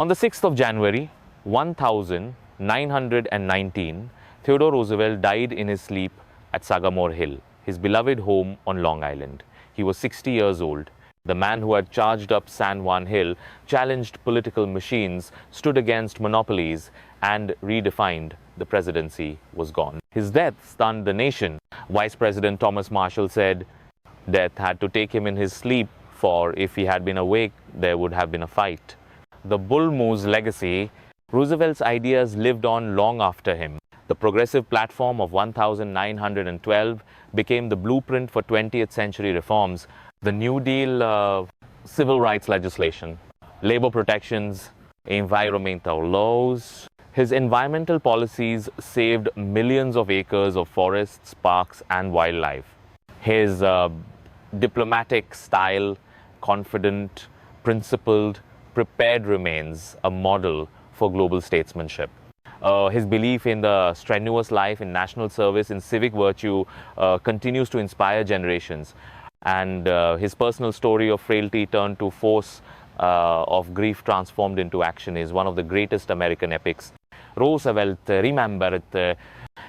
on the 6th of January, 1919, Theodore Roosevelt died in his sleep at Sagamore Hill, his beloved home on Long Island. He was 60 years old. The man who had charged up San Juan Hill, challenged political machines, stood against monopolies, and redefined the presidency, was gone. His death stunned the nation. Vice President Thomas Marshall said death had to take him in his sleep, for if he had been awake, there would have been a fight. The Bull Moose legacy. Roosevelt's ideas lived on long after him. The progressive platform of 1912 became the blueprint for 20th century reforms. The New Deal, civil rights legislation, labor protections, environmental laws. His environmental policies saved millions of acres of forests, parks, and wildlife. His diplomatic style, confident, principled, prepared, remains a model for global statesmanship. His belief in the strenuous life, in national service, in civic virtue continues to inspire generations. And his personal story of frailty turned to force, of grief transformed into action, is one of the greatest American epics. Roosevelt, remembered.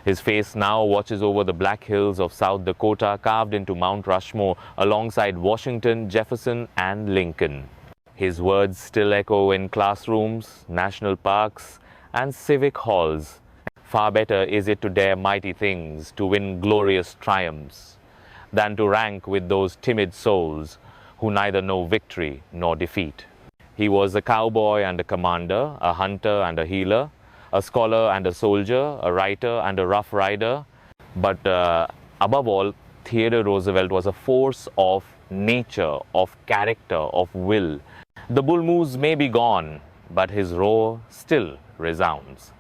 His face now watches over the Black Hills of South Dakota, carved into Mount Rushmore alongside Washington, Jefferson, and Lincoln. His words still echo in classrooms, national parks, and civic halls. Far better is it to dare mighty things, to win glorious triumphs, than to rank with those timid souls who neither know victory nor defeat. He was a cowboy and a commander, a hunter and a healer, a scholar and a soldier, a writer and a rough rider. But above all, Theodore Roosevelt was a force of nature, of character, of will. The bull moose may be gone, but his roar still resounds.